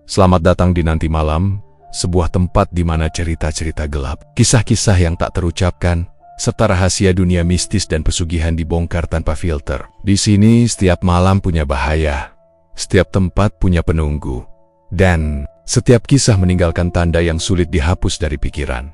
Selamat datang di Nanti Malam, sebuah tempat di mana cerita-cerita gelap, kisah-kisah yang tak terucapkan, serta rahasia dunia mistis dan pesugihan dibongkar tanpa filter. Di sini setiap malam punya bahaya, setiap tempat punya penunggu, dan setiap kisah meninggalkan tanda yang sulit dihapus dari pikiran.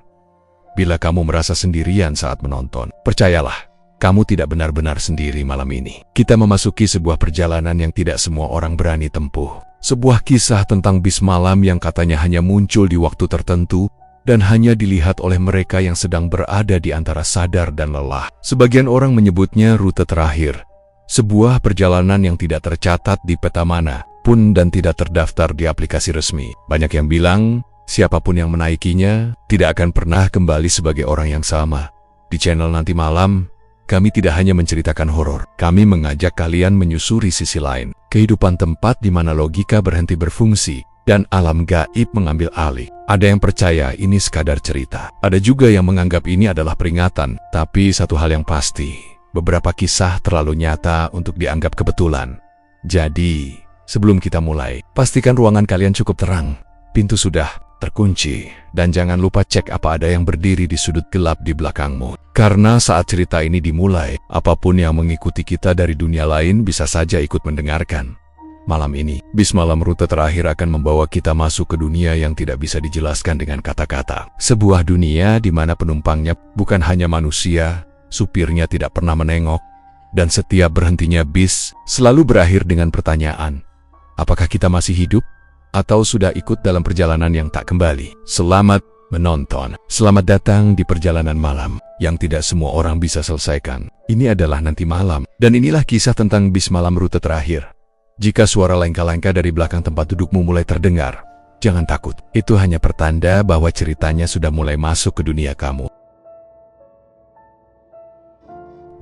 Bila kamu merasa sendirian saat menonton, percayalah, kamu tidak benar-benar sendiri malam ini. Kita memasuki sebuah perjalanan yang tidak semua orang berani tempuh. Sebuah kisah tentang bis malam yang katanya hanya muncul di waktu tertentu dan hanya dilihat oleh mereka yang sedang berada di antara sadar dan lelah. Sebagian orang menyebutnya rute terakhir, sebuah perjalanan yang tidak tercatat di peta mana pun dan tidak terdaftar di aplikasi resmi. Banyak yang bilang, siapapun yang menaikinya tidak akan pernah kembali sebagai orang yang sama. Di channel Nanti Malam, kami tidak hanya menceritakan horor, kami mengajak kalian menyusuri sisi lain. Kehidupan tempat di mana logika berhenti berfungsi dan alam gaib mengambil alih. Ada yang percaya ini sekadar cerita. Ada juga yang menganggap ini adalah peringatan. Tapi satu hal yang pasti, beberapa kisah terlalu nyata untuk dianggap kebetulan. Jadi, sebelum kita mulai, pastikan ruangan kalian cukup terang. Pintu sudah terkunci, dan jangan lupa cek apa ada yang berdiri di sudut gelap di belakangmu. Karena saat cerita ini dimulai, apapun yang mengikuti kita dari dunia lain bisa saja ikut mendengarkan. Malam ini, bis malam rute terakhir akan membawa kita masuk ke dunia yang tidak bisa dijelaskan dengan kata-kata. Sebuah dunia di mana penumpangnya bukan hanya manusia, supirnya tidak pernah menengok, dan setiap berhentinya bis selalu berakhir dengan pertanyaan, apakah kita masih hidup? Atau sudah ikut dalam perjalanan yang tak kembali? Selamat menonton. Selamat datang di perjalanan malam yang tidak semua orang bisa selesaikan. Ini adalah Nanti Malam, dan inilah kisah tentang bis malam rute terakhir. Jika suara langkah-langkah dari belakang tempat dudukmu mulai terdengar, jangan takut. Itu hanya pertanda bahwa ceritanya sudah mulai masuk ke dunia kamu.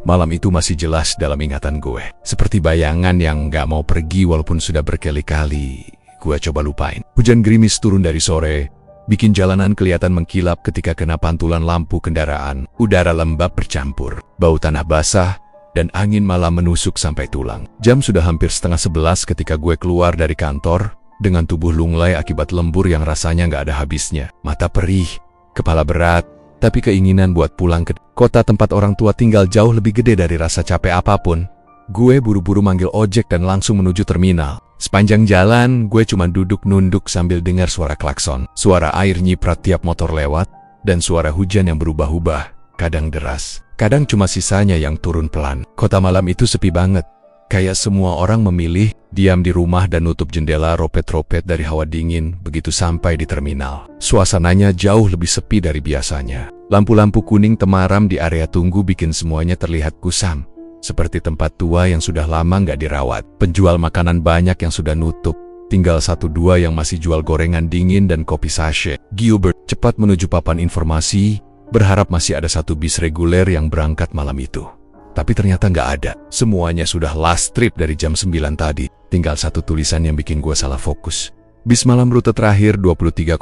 Malam itu masih jelas dalam ingatan gue, seperti bayangan yang gak mau pergi walaupun sudah berkali-kali gue coba lupain. Hujan gerimis turun dari sore, bikin jalanan kelihatan mengkilap ketika kena pantulan lampu kendaraan. Udara lembab bercampur, bau tanah basah, dan angin malam menusuk sampai tulang. Jam sudah hampir 10:30 ketika gue keluar dari kantor, dengan tubuh lunglai akibat lembur yang rasanya gak ada habisnya. Mata perih, kepala berat, tapi keinginan buat pulang ke kota tempat orang tua tinggal jauh lebih gede dari rasa capek apapun. Gue buru-buru manggil ojek dan langsung menuju terminal. Sepanjang jalan, gue cuma duduk nunduk sambil dengar suara klakson, suara air nyiprat tiap motor lewat, dan suara hujan yang berubah-ubah, kadang deras, kadang cuma sisanya yang turun pelan. Kota malam itu sepi banget, kayak semua orang memilih diam di rumah dan nutup jendela ropet-ropet dari hawa dingin begitu sampai di terminal. Suasananya jauh lebih sepi dari biasanya. Lampu-lampu kuning temaram di area tunggu bikin semuanya terlihat kusam, seperti tempat tua yang sudah lama nggak dirawat. Penjual makanan banyak yang sudah nutup, tinggal 1-2 yang masih jual gorengan dingin dan kopi sachet. Gilbert cepat menuju papan informasi, berharap masih ada satu bis reguler yang berangkat malam itu. Tapi ternyata nggak ada. Semuanya sudah last trip dari jam 9 tadi. Tinggal satu tulisan yang bikin gue salah fokus. Bis malam rute terakhir 23,45,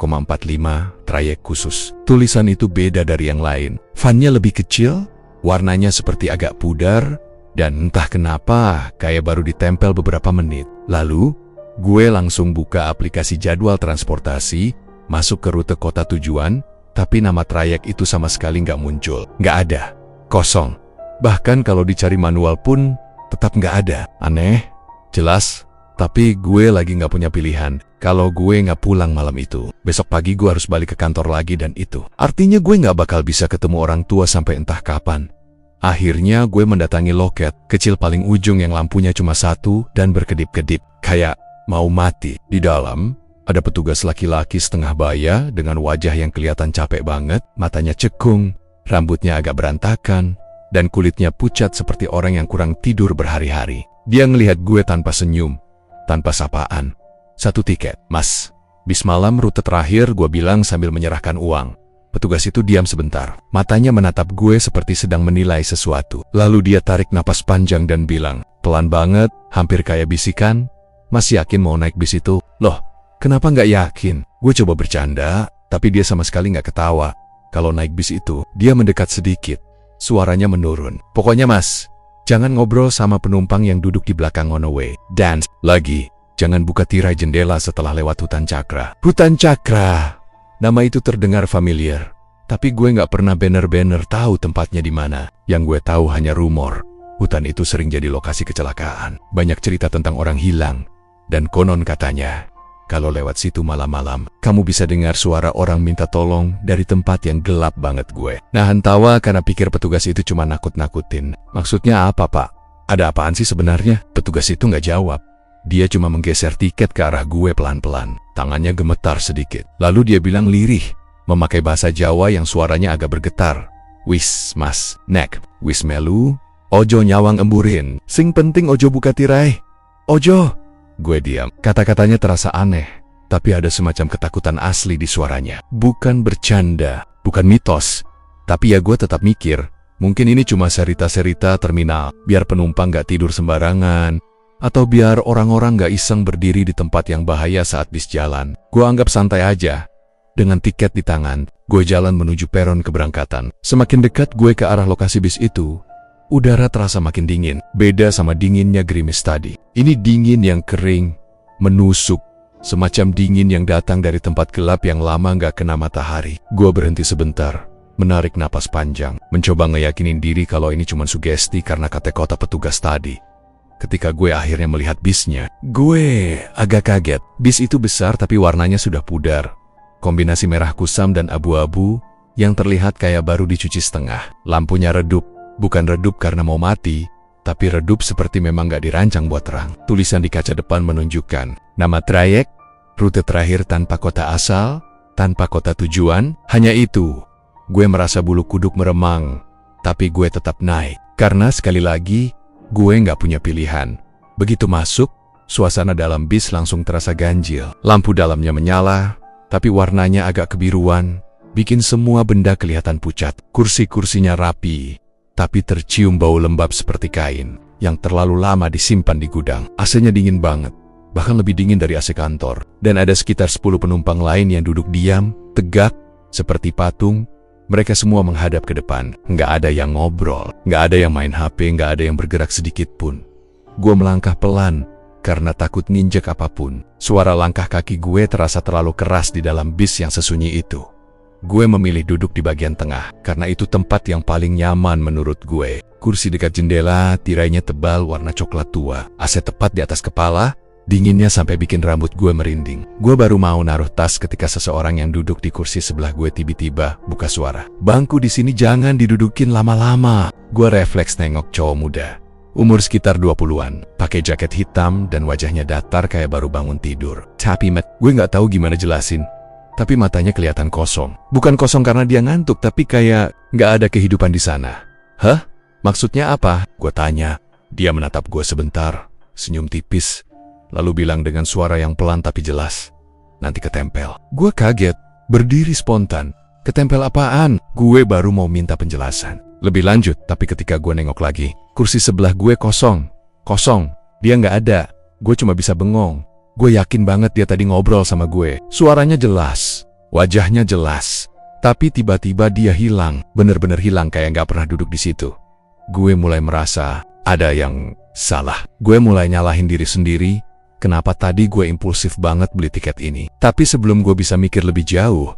trayek khusus. Tulisan itu beda dari yang lain. Vannya lebih kecil, warnanya seperti agak pudar, dan entah kenapa kayak baru ditempel beberapa menit. Lalu, gue langsung buka aplikasi jadwal transportasi, masuk ke rute kota tujuan, tapi nama trayek itu sama sekali nggak muncul. Nggak ada. Kosong. Bahkan kalau dicari manual pun, tetap nggak ada. Aneh, jelas, tapi gue lagi nggak punya pilihan. Kalau gue nggak pulang malam itu, besok pagi gue harus balik ke kantor lagi dan itu artinya gue nggak bakal bisa ketemu orang tua sampai entah kapan. Akhirnya gue mendatangi loket kecil paling ujung yang lampunya cuma satu dan berkedip-kedip, kayak mau mati. Di dalam, ada petugas laki-laki setengah baya dengan wajah yang kelihatan capek banget, matanya cekung, rambutnya agak berantakan, dan kulitnya pucat seperti orang yang kurang tidur berhari-hari. Dia ngelihat gue tanpa senyum, tanpa sapaan. 1 tiket, mas. Bis malam rute terakhir, gue bilang sambil menyerahkan uang. Petugas itu diam sebentar, matanya menatap gue seperti sedang menilai sesuatu. Lalu dia tarik napas panjang dan bilang, pelan banget, hampir kayak bisikan, "Mas yakin mau naik bis itu?" Loh, kenapa nggak yakin? Gue coba bercanda, tapi dia sama sekali nggak ketawa. Kalau naik bis itu, dia mendekat sedikit. Suaranya menurun. "Pokoknya mas, jangan ngobrol sama penumpang yang duduk di belakang on the way. Dan lagi, jangan buka tirai jendela setelah lewat hutan cakra. Hutan cakra, nama itu terdengar familiar. Tapi gue nggak pernah bener-bener tahu tempatnya di mana. Yang gue tahu hanya rumor. Hutan itu sering jadi lokasi kecelakaan. Banyak cerita tentang orang hilang. Dan konon katanya, kalau lewat situ malam-malam, kamu bisa dengar suara orang minta tolong dari tempat yang gelap banget. Gue nahan tawa karena pikir petugas itu cuma nakut-nakutin. Maksudnya apa, Pak? Ada apaan sih sebenarnya? Petugas itu nggak jawab. Dia cuma menggeser tiket ke arah gue pelan-pelan. Tangannya gemetar sedikit. Lalu dia bilang lirih, memakai bahasa Jawa yang suaranya agak bergetar. Wis, mas, nek, wis melu, ojo nyawang emburin. Sing penting ojo buka tirai. Ojo. Gue diam. Kata-katanya terasa aneh, tapi ada semacam ketakutan asli di suaranya. Bukan bercanda, bukan mitos. Tapi ya gue tetap mikir, mungkin ini cuma cerita-cerita terminal, biar penumpang gak tidur sembarangan, atau biar orang-orang gak iseng berdiri di tempat yang bahaya saat bis jalan. Gue anggap santai aja. Dengan tiket di tangan, gue jalan menuju peron keberangkatan. Semakin dekat gue ke arah lokasi bis itu, udara terasa makin dingin, beda sama dinginnya gerimis tadi. Ini dingin yang kering, menusuk, semacam dingin yang datang dari tempat gelap yang lama gak kena matahari. Gue berhenti sebentar, menarik napas panjang, mencoba ngeyakinin diri kalau ini cuma sugesti karena kata-kata petugas tadi. Ketika gue akhirnya melihat bisnya, gue agak kaget. Bis itu besar tapi warnanya sudah pudar. Kombinasi merah kusam dan abu-abu yang terlihat kayak baru dicuci setengah. Lampunya redup. Bukan redup karena mau mati, tapi redup seperti memang gak dirancang buat terang. Tulisan di kaca depan menunjukkan nama trayek, rute terakhir tanpa kota asal, tanpa kota tujuan. Hanya itu, gue merasa bulu kuduk meremang, tapi gue tetap naik. Karena sekali lagi, gue gak punya pilihan. Begitu masuk, suasana dalam bis langsung terasa ganjil. Lampu dalamnya menyala, tapi warnanya agak kebiruan, bikin semua benda kelihatan pucat. Kursi-kursinya rapi, tapi tercium bau lembab seperti kain yang terlalu lama disimpan di gudang. AC-nya dingin banget, bahkan lebih dingin dari AC kantor. Dan ada sekitar 10 penumpang lain yang duduk diam, tegak, seperti patung. Mereka semua menghadap ke depan. Nggak ada yang ngobrol, nggak ada yang main HP, nggak ada yang bergerak sedikit pun. Gue melangkah pelan, karena takut nginjek apapun. Suara langkah kaki gue terasa terlalu keras di dalam bis yang sesunyi itu. Gue memilih duduk di bagian tengah, karena itu tempat yang paling nyaman menurut gue. Kursi dekat jendela, tirainya tebal warna coklat tua. AC tepat di atas kepala, dinginnya sampai bikin rambut gue merinding. Gue baru mau naruh tas ketika seseorang yang duduk di kursi sebelah gue tiba-tiba buka suara. Bangku di sini jangan didudukin lama-lama. Gue refleks nengok cowok muda. Umur sekitar 20-an, pakai jaket hitam dan wajahnya datar kayak baru bangun tidur. Tapi gue nggak tahu gimana jelasin. Tapi matanya kelihatan kosong. Bukan kosong karena dia ngantuk, tapi kayak nggak ada kehidupan di sana. Hah? Maksudnya apa? Gue tanya. Dia menatap gue sebentar, senyum tipis, lalu bilang dengan suara yang pelan tapi jelas, nanti ketempel. Gue kaget, berdiri spontan. Ketempel apaan? Gue baru mau minta penjelasan lebih lanjut, tapi ketika gue nengok lagi, kursi sebelah gue kosong. Kosong. Dia nggak ada. Gue cuma bisa bengong. Gue yakin banget dia tadi ngobrol sama gue. Suaranya jelas, wajahnya jelas. Tapi tiba-tiba dia hilang, bener-bener hilang kayak gak pernah duduk di situ. Gue mulai merasa ada yang salah. Gue mulai nyalahin diri sendiri, kenapa tadi gue impulsif banget beli tiket ini. Tapi sebelum gue bisa mikir lebih jauh,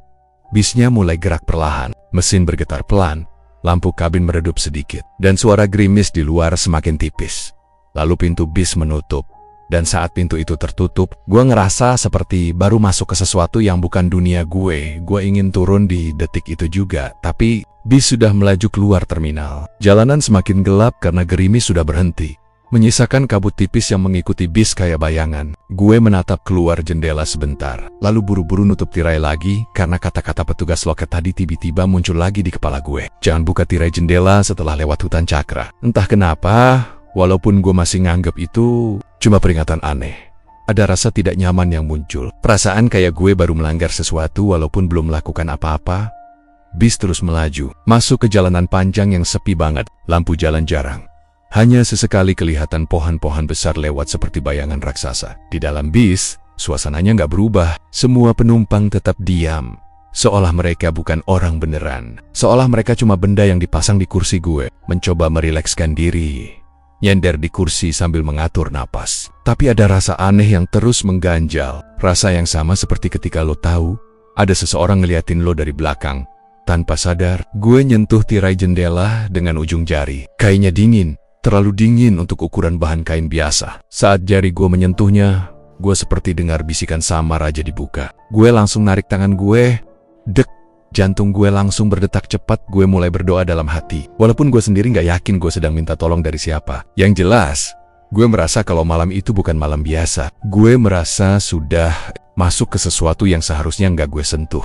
bisnya mulai gerak perlahan. Mesin bergetar pelan, lampu kabin meredup sedikit, dan suara gerimis di luar semakin tipis. Lalu pintu bis menutup. Dan saat pintu itu tertutup, gue ngerasa seperti baru masuk ke sesuatu yang bukan dunia gue. Gue ingin turun di detik itu juga, tapi bis sudah melaju keluar terminal. Jalanan semakin gelap karena gerimis sudah berhenti, menyisakan kabut tipis yang mengikuti bis kayak bayangan. Gue menatap keluar jendela sebentar, lalu buru-buru nutup tirai lagi karena kata-kata petugas loket tadi tiba-tiba muncul lagi di kepala gue. Jangan buka tirai jendela setelah lewat hutan cakra. Entah kenapa, walaupun gue masih nganggep itu cuma peringatan aneh, ada rasa tidak nyaman yang muncul. Perasaan kayak gue baru melanggar sesuatu walaupun belum melakukan apa-apa. Bis terus melaju, masuk ke jalanan panjang yang sepi banget, lampu jalan jarang. Hanya sesekali kelihatan pohon-pohon besar lewat seperti bayangan raksasa. Di dalam bis, suasananya nggak berubah. Semua penumpang tetap diam, seolah mereka bukan orang beneran. Seolah mereka cuma benda yang dipasang di kursi gue, mencoba merilekskan diri. nyender di kursi sambil mengatur napas. Tapi ada rasa aneh yang terus mengganjal. Rasa yang sama seperti ketika lo tahu ada seseorang ngeliatin lo dari belakang. Tanpa sadar, gue nyentuh tirai jendela dengan ujung jari. Kainnya dingin, terlalu dingin untuk ukuran bahan kain biasa. Saat jari gue menyentuhnya, gue seperti dengar bisikan samar aja dibuka. Gue langsung narik tangan gue. Dek, jantung gue langsung berdetak cepat. Gue mulai berdoa dalam hati. Walaupun gue sendiri gak yakin gue sedang minta tolong dari siapa. Yang jelas, gue merasa kalau malam itu bukan malam biasa. Gue merasa sudah masuk ke sesuatu yang seharusnya gak gue sentuh.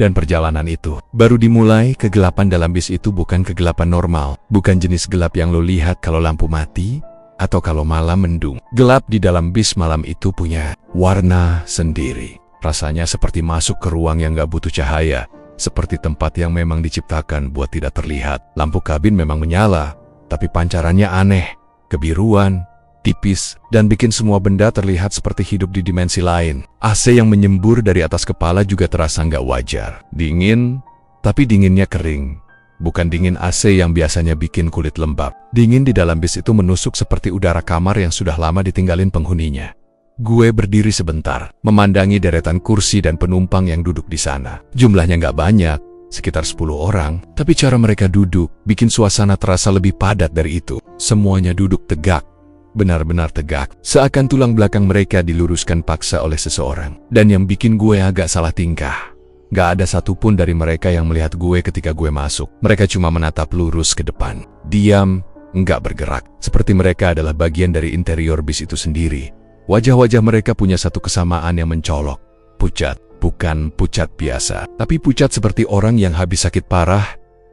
Dan perjalanan itu baru dimulai. Kegelapan dalam bis itu bukan kegelapan normal. Bukan jenis gelap yang lo lihat kalau lampu mati atau kalau malam mendung. Gelap di dalam bis malam itu punya warna sendiri. Rasanya seperti masuk ke ruang yang gak butuh cahaya. Seperti tempat yang memang diciptakan buat tidak terlihat. Lampu kabin memang menyala, tapi pancarannya aneh, kebiruan, tipis, dan bikin semua benda terlihat seperti hidup di dimensi lain. AC yang menyembur dari atas kepala juga terasa nggak wajar. Dingin, tapi dinginnya kering. Bukan dingin AC yang biasanya bikin kulit lembab. Dingin di dalam bis itu menusuk seperti udara kamar yang sudah lama ditinggalin penghuninya. Gue berdiri sebentar, memandangi deretan kursi dan penumpang yang duduk di sana. Jumlahnya nggak banyak, sekitar 10 orang, tapi cara mereka duduk bikin suasana terasa lebih padat dari itu. Semuanya duduk tegak. Benar-benar tegak, seakan tulang belakang mereka diluruskan paksa oleh seseorang. Dan yang bikin gue agak salah tingkah, gak ada satupun dari mereka yang melihat gue ketika gue masuk. Mereka cuma menatap lurus ke depan, diam, nggak bergerak, seperti mereka adalah bagian dari interior bis itu sendiri. Wajah-wajah mereka punya satu kesamaan yang mencolok, pucat. Bukan pucat biasa, tapi pucat seperti orang yang habis sakit parah,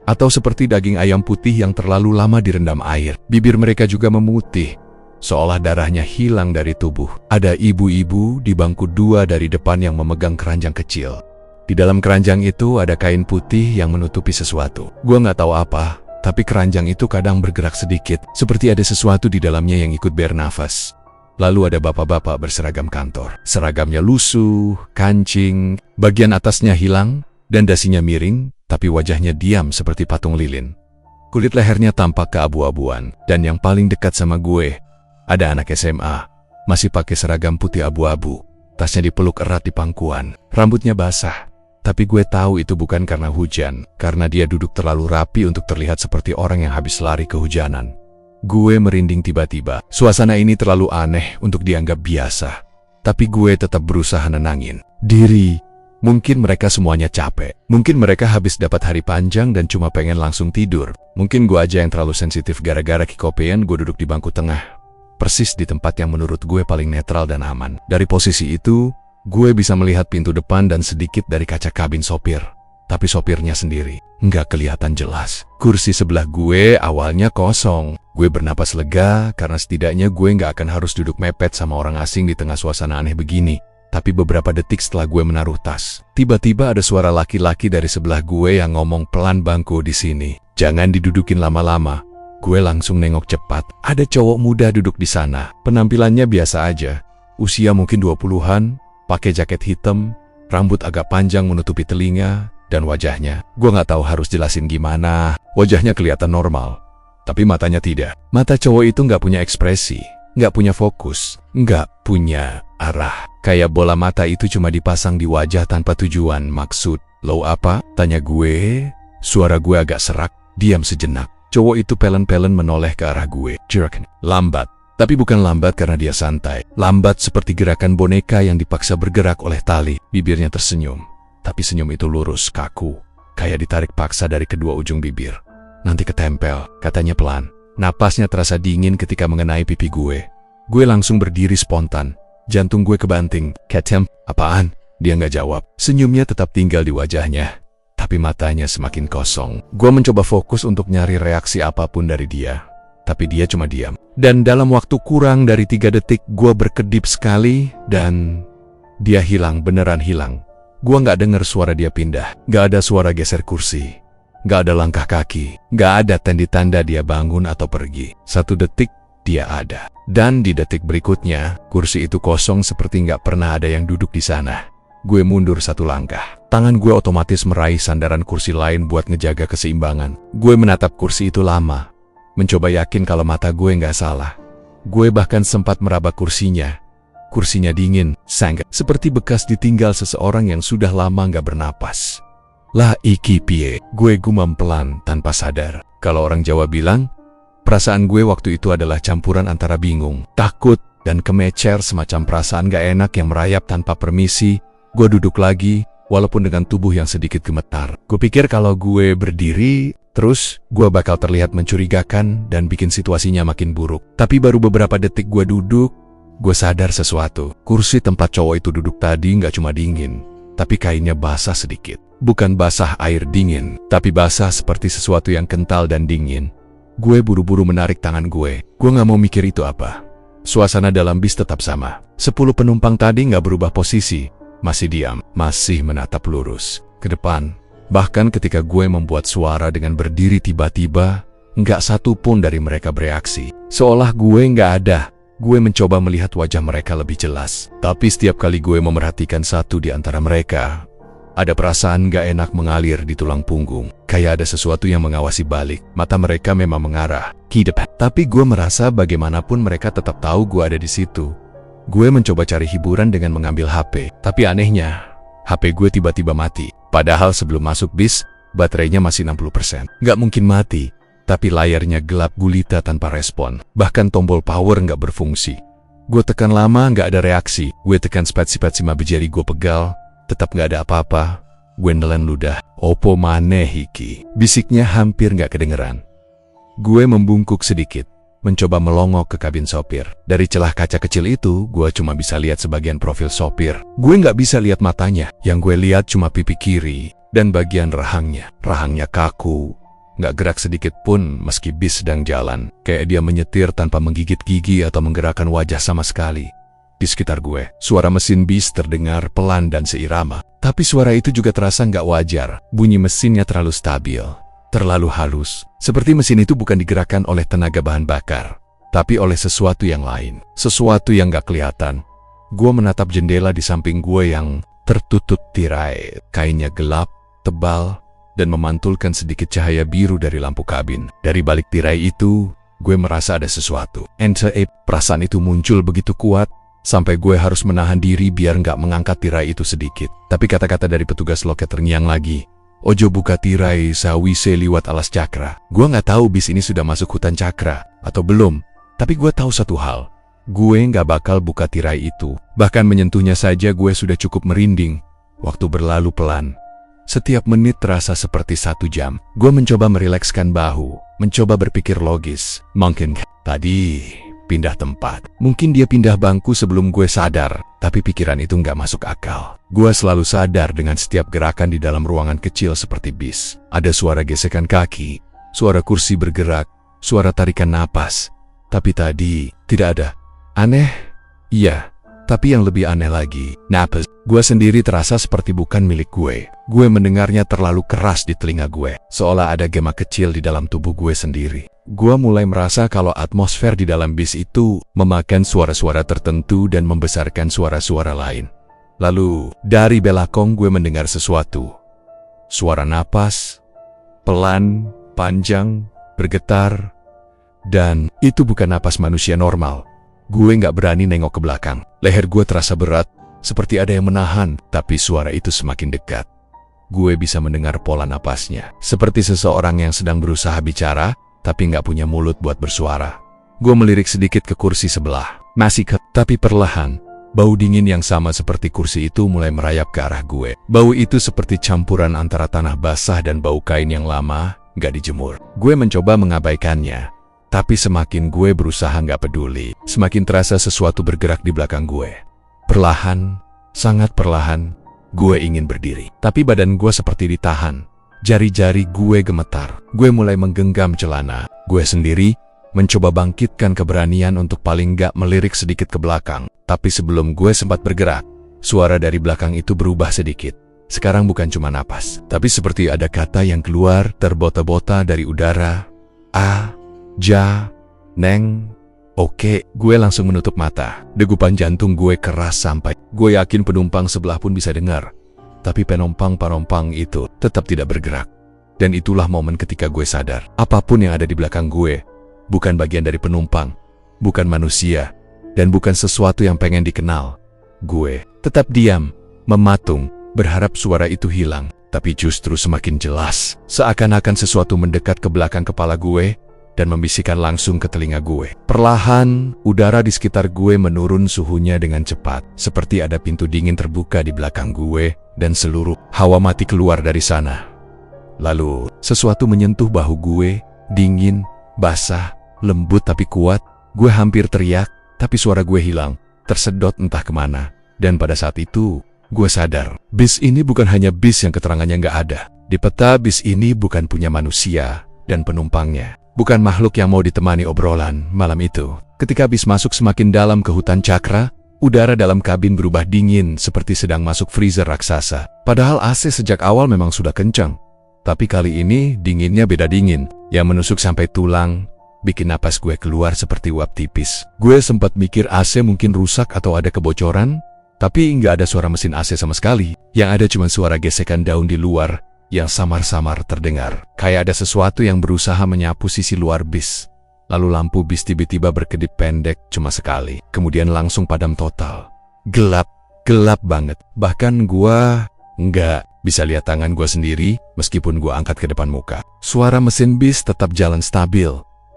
atau seperti daging ayam putih yang terlalu lama direndam air. Bibir mereka juga memutih, seolah darahnya hilang dari tubuh. Ada ibu-ibu di bangku 2 dari depan yang memegang keranjang kecil. Di dalam keranjang itu ada kain putih yang menutupi sesuatu. Gua nggak tahu apa, tapi keranjang itu kadang bergerak sedikit, seperti ada sesuatu di dalamnya yang ikut bernafas. Lalu ada bapak-bapak berseragam kantor. Seragamnya lusuh, kancing, bagian atasnya hilang, dan dasinya miring, tapi wajahnya diam seperti patung lilin. Kulit lehernya tampak keabu-abuan, dan yang paling dekat sama gue, ada anak SMA, masih pakai seragam putih abu-abu. Tasnya dipeluk erat di pangkuan, rambutnya basah. Tapi gue tahu itu bukan karena hujan, karena dia duduk terlalu rapi untuk terlihat seperti orang yang habis lari kehujanan. Gue merinding tiba-tiba. Suasana ini terlalu aneh untuk dianggap biasa. Tapi gue tetap berusaha nenangin diri. Mungkin mereka semuanya capek. Mungkin mereka habis dapat hari panjang dan cuma pengen langsung tidur. Mungkin gue aja yang terlalu sensitif gara-gara kekopean. Gue duduk di bangku tengah, persis di tempat yang menurut gue paling netral dan aman. Dari posisi itu, gue bisa melihat pintu depan dan sedikit dari kaca kabin sopir. Tapi sopirnya sendiri nggak kelihatan jelas. Kursi sebelah gue awalnya kosong. Gue bernapas lega karena setidaknya gue nggak akan harus duduk mepet sama orang asing di tengah suasana aneh begini. Tapi beberapa detik setelah gue menaruh tas, tiba-tiba ada suara laki-laki dari sebelah gue yang ngomong pelan, "Bangku di sini, jangan didudukin lama-lama." Gue langsung nengok cepat. Ada cowok muda duduk di sana. Penampilannya biasa aja. Usia mungkin 20-an, pakai jaket hitam, rambut agak panjang menutupi telinga, dan wajahnya, gue nggak tahu harus jelasin gimana. Wajahnya kelihatan normal, tapi matanya tidak. Mata cowok itu nggak punya ekspresi, nggak punya fokus, nggak punya arah. Kayak bola mata itu cuma dipasang di wajah tanpa tujuan. "Maksud lo apa?" tanya gue. Suara gue agak serak. Diam sejenak. Cowok itu pelen-pelen menoleh ke arah gue. Jerk. Lambat. Tapi bukan lambat karena dia santai. Lambat seperti gerakan boneka yang dipaksa bergerak oleh tali. Bibirnya tersenyum. Tapi senyum itu lurus, kaku. Kayak ditarik paksa dari kedua ujung bibir. "Nanti ketempel," katanya pelan. Napasnya terasa dingin ketika mengenai pipi gue. Gue langsung berdiri spontan. Jantung gue kebanting. "Ketem, apaan?" Dia nggak jawab. Senyumnya tetap tinggal di wajahnya. Tapi matanya semakin kosong. Gue mencoba fokus untuk nyari reaksi apapun dari dia. Tapi dia cuma diam. Dan dalam waktu kurang dari 3 detik, gue berkedip sekali dan dia hilang, beneran hilang. Gue nggak dengar suara dia pindah. Nggak ada suara geser kursi. Nggak ada langkah kaki. Nggak ada tanda-tanda dia bangun atau pergi. 1 detik, dia ada. Dan di detik berikutnya, kursi itu kosong seperti nggak pernah ada yang duduk di sana. Gue mundur 1 langkah. Tangan gue otomatis meraih sandaran kursi lain buat ngejaga keseimbangan. Gue menatap kursi itu lama. mencoba yakin kalau mata gue nggak salah. Gue bahkan sempat meraba kursinya. Kursinya dingin, sangat seperti bekas ditinggal seseorang yang sudah lama nggak bernapas. Lah iki pie, gue gumam pelan tanpa sadar. Kalau orang Jawa bilang, perasaan gue waktu itu adalah campuran antara bingung, takut, dan kemecer, semacam perasaan gak enak yang merayap tanpa permisi. Gue duduk lagi, walaupun dengan tubuh yang sedikit gemetar. Gue pikir kalau gue berdiri terus, gue bakal terlihat mencurigakan dan bikin situasinya makin buruk. Tapi baru beberapa detik gue duduk, gue sadar sesuatu. Kursi tempat cowok itu duduk tadi gak cuma dingin, tapi kainnya basah sedikit. Bukan basah air dingin, tapi basah seperti sesuatu yang kental dan dingin. Gue buru-buru menarik tangan gue. Gue gak mau mikir itu apa. Suasana dalam bis tetap sama. 10 penumpang tadi gak berubah posisi. Masih diam, masih menatap lurus ke depan. Bahkan ketika gue membuat suara dengan berdiri tiba-tiba, gak satu pun dari mereka bereaksi. Seolah gue gak ada. Gue mencoba melihat wajah mereka lebih jelas. Tapi setiap kali gue memerhatikan satu di antara mereka, ada perasaan gak enak mengalir di tulang punggung. Kayak ada sesuatu yang mengawasi balik. Mata mereka memang mengarah ke depan. Tapi gue merasa bagaimanapun mereka tetap tahu gue ada di situ. Gue mencoba cari hiburan dengan mengambil HP. Tapi anehnya, HP gue tiba-tiba mati. Padahal sebelum masuk bis, baterainya masih 60%. Gak mungkin mati. Tapi layarnya gelap gulita tanpa respon. Bahkan tombol power gak berfungsi. Gue tekan lama gak ada reaksi. Gue tekan spasi-spasi jari gue pegal. Tetap gak ada apa-apa. Gue nelen ludah. Opo maneh iki? Bisiknya hampir gak kedengeran. Gue membungkuk sedikit, mencoba melongok ke kabin sopir. Dari celah kaca kecil itu, gue cuma bisa lihat sebagian profil sopir. Gue gak bisa lihat matanya. Yang gue lihat cuma pipi kiri dan bagian rahangnya. Rahangnya kaku, gak gerak sedikit pun meski bis sedang jalan. Kayak dia menyetir tanpa menggigit gigi atau menggerakkan wajah sama sekali. Di sekitar gue, suara mesin bis terdengar pelan dan seirama. Tapi suara itu juga terasa nggak wajar. Bunyi mesinnya terlalu stabil, terlalu halus. Seperti mesin itu bukan digerakkan oleh tenaga bahan bakar, tapi oleh sesuatu yang lain. Sesuatu yang nggak kelihatan. Gue menatap jendela di samping gue yang tertutup tirai. Kainnya gelap, tebal, dan memantulkan sedikit cahaya biru dari lampu kabin. Dari balik tirai itu, gue merasa ada sesuatu. Perasaan itu muncul begitu kuat, sampai gue harus menahan diri biar nggak mengangkat tirai itu sedikit. Tapi kata-kata dari petugas loket terngiang lagi. Ojo buka tirai sawise liwat alas cakra. Gue nggak tahu bis ini sudah masuk hutan cakra atau belum. Tapi gue tahu satu hal. Gue nggak bakal buka tirai itu. Bahkan menyentuhnya saja gue sudah cukup merinding. Waktu berlalu pelan. Setiap menit terasa seperti 1 jam. Gue mencoba merilekskan bahu. Mencoba berpikir logis. Mungkin tadi pindah tempat. Mungkin dia pindah bangku sebelum gue sadar, tapi pikiran itu nggak masuk akal. Gue selalu sadar dengan setiap gerakan di dalam ruangan kecil seperti bis. Ada suara gesekan kaki, suara kursi bergerak, suara tarikan napas. Tapi tadi, tidak ada. Aneh? Iya. Tapi yang lebih aneh lagi, napas. Gue sendiri terasa seperti bukan milik gue. Gue mendengarnya terlalu keras di telinga gue, seolah ada gema kecil di dalam tubuh gue sendiri. Gue mulai merasa kalau atmosfer di dalam bis itu memakan suara-suara tertentu dan membesarkan suara-suara lain. Lalu, dari belakang gue mendengar sesuatu. Suara napas, pelan, panjang, bergetar, dan itu bukan napas manusia normal. Gue gak berani nengok ke belakang. Leher gue terasa berat, seperti ada yang menahan, tapi suara itu semakin dekat. Gue bisa mendengar pola napasnya, seperti seseorang yang sedang berusaha bicara, tapi gak punya mulut buat bersuara. Gue melirik sedikit ke kursi sebelah. Masih tapi perlahan, bau dingin yang sama seperti kursi itu mulai merayap ke arah gue. Bau itu seperti campuran antara tanah basah dan bau kain yang lama, gak dijemur. Gue mencoba mengabaikannya. Tapi semakin gue berusaha gak peduli, semakin terasa sesuatu bergerak di belakang gue. Perlahan, sangat perlahan, gue ingin berdiri. Tapi badan gue seperti ditahan. Jari-jari gue gemetar. Gue mulai menggenggam celana. Gue sendiri mencoba bangkitkan keberanian untuk paling gak melirik sedikit ke belakang. Tapi sebelum gue sempat bergerak, suara dari belakang itu berubah sedikit. Sekarang bukan cuma napas, tapi seperti ada kata yang keluar terbota-bota dari udara. Ja, Neng. Oke, gue langsung menutup mata. Degupan jantung gue keras sampai gue yakin penumpang sebelah pun bisa dengar. Tapi penumpang-penumpang itu tetap tidak bergerak. Dan itulah momen ketika gue sadar, apapun yang ada di belakang gue, bukan bagian dari penumpang, bukan manusia, dan bukan sesuatu yang pengen dikenal. Gue tetap diam, mematung, berharap suara itu hilang, tapi justru semakin jelas. Seakan-akan sesuatu mendekat ke belakang kepala gue dan membisikkan langsung ke telinga gue. Perlahan, udara di sekitar gue menurun suhunya dengan cepat, seperti ada pintu dingin terbuka di belakang gue dan seluruh hawa mati keluar dari sana. Lalu, sesuatu menyentuh bahu gue, dingin, basah, lembut tapi kuat. Gue hampir teriak, tapi suara gue hilang, tersedot entah kemana. Dan pada saat itu, gue sadar, bis ini bukan hanya bis yang keterangannya nggak ada. Di peta bis ini bukan punya manusia dan penumpangnya. Bukan makhluk yang mau ditemani obrolan malam itu. Ketika bis masuk semakin dalam ke hutan cakra, udara dalam kabin berubah dingin seperti sedang masuk freezer raksasa. Padahal AC sejak awal memang sudah kencang. Tapi kali ini dinginnya beda dingin, yang menusuk sampai tulang, bikin napas gue keluar seperti uap tipis. Gue sempat mikir AC mungkin rusak atau ada kebocoran, tapi nggak ada suara mesin AC sama sekali. Yang ada cuma suara gesekan daun di luar yang samar-samar terdengar. Kayak ada sesuatu yang berusaha menyapu sisi luar bis. Lalu lampu bis tiba-tiba berkedip pendek cuma sekali, kemudian langsung padam total. Gelap, gelap banget. Bahkan gue nggak bisa lihat tangan gue sendiri meskipun gue angkat ke depan muka. Suara mesin bis tetap jalan stabil,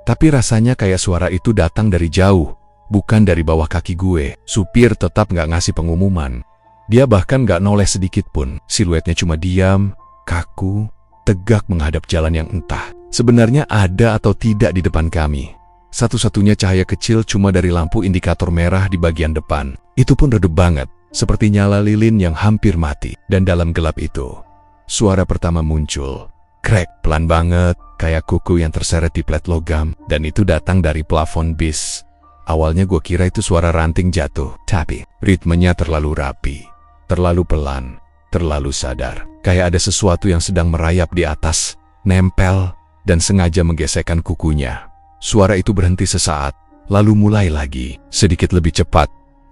tapi rasanya kayak suara itu datang dari jauh, bukan dari bawah kaki gue. Supir tetap nggak ngasih pengumuman. Dia bahkan nggak noleh sedikit pun. Siluetnya cuma diam, kaku, tegak menghadap jalan yang entah sebenarnya ada atau tidak di depan kami. Satu-satunya cahaya kecil cuma dari lampu indikator merah di bagian depan. Itu pun redup banget, seperti nyala lilin yang hampir mati. Dan dalam gelap itu, suara pertama muncul. Krek, pelan banget, kayak kuku yang terseret di plet logam. Dan itu datang dari plafon bis. Awalnya gue kira itu suara ranting jatuh, tapi ritmenya terlalu rapi, terlalu pelan, terlalu sadar. Kayak ada sesuatu yang sedang merayap di atas, nempel, dan sengaja menggesekkan kukunya. Suara itu berhenti sesaat, lalu mulai lagi, sedikit lebih cepat.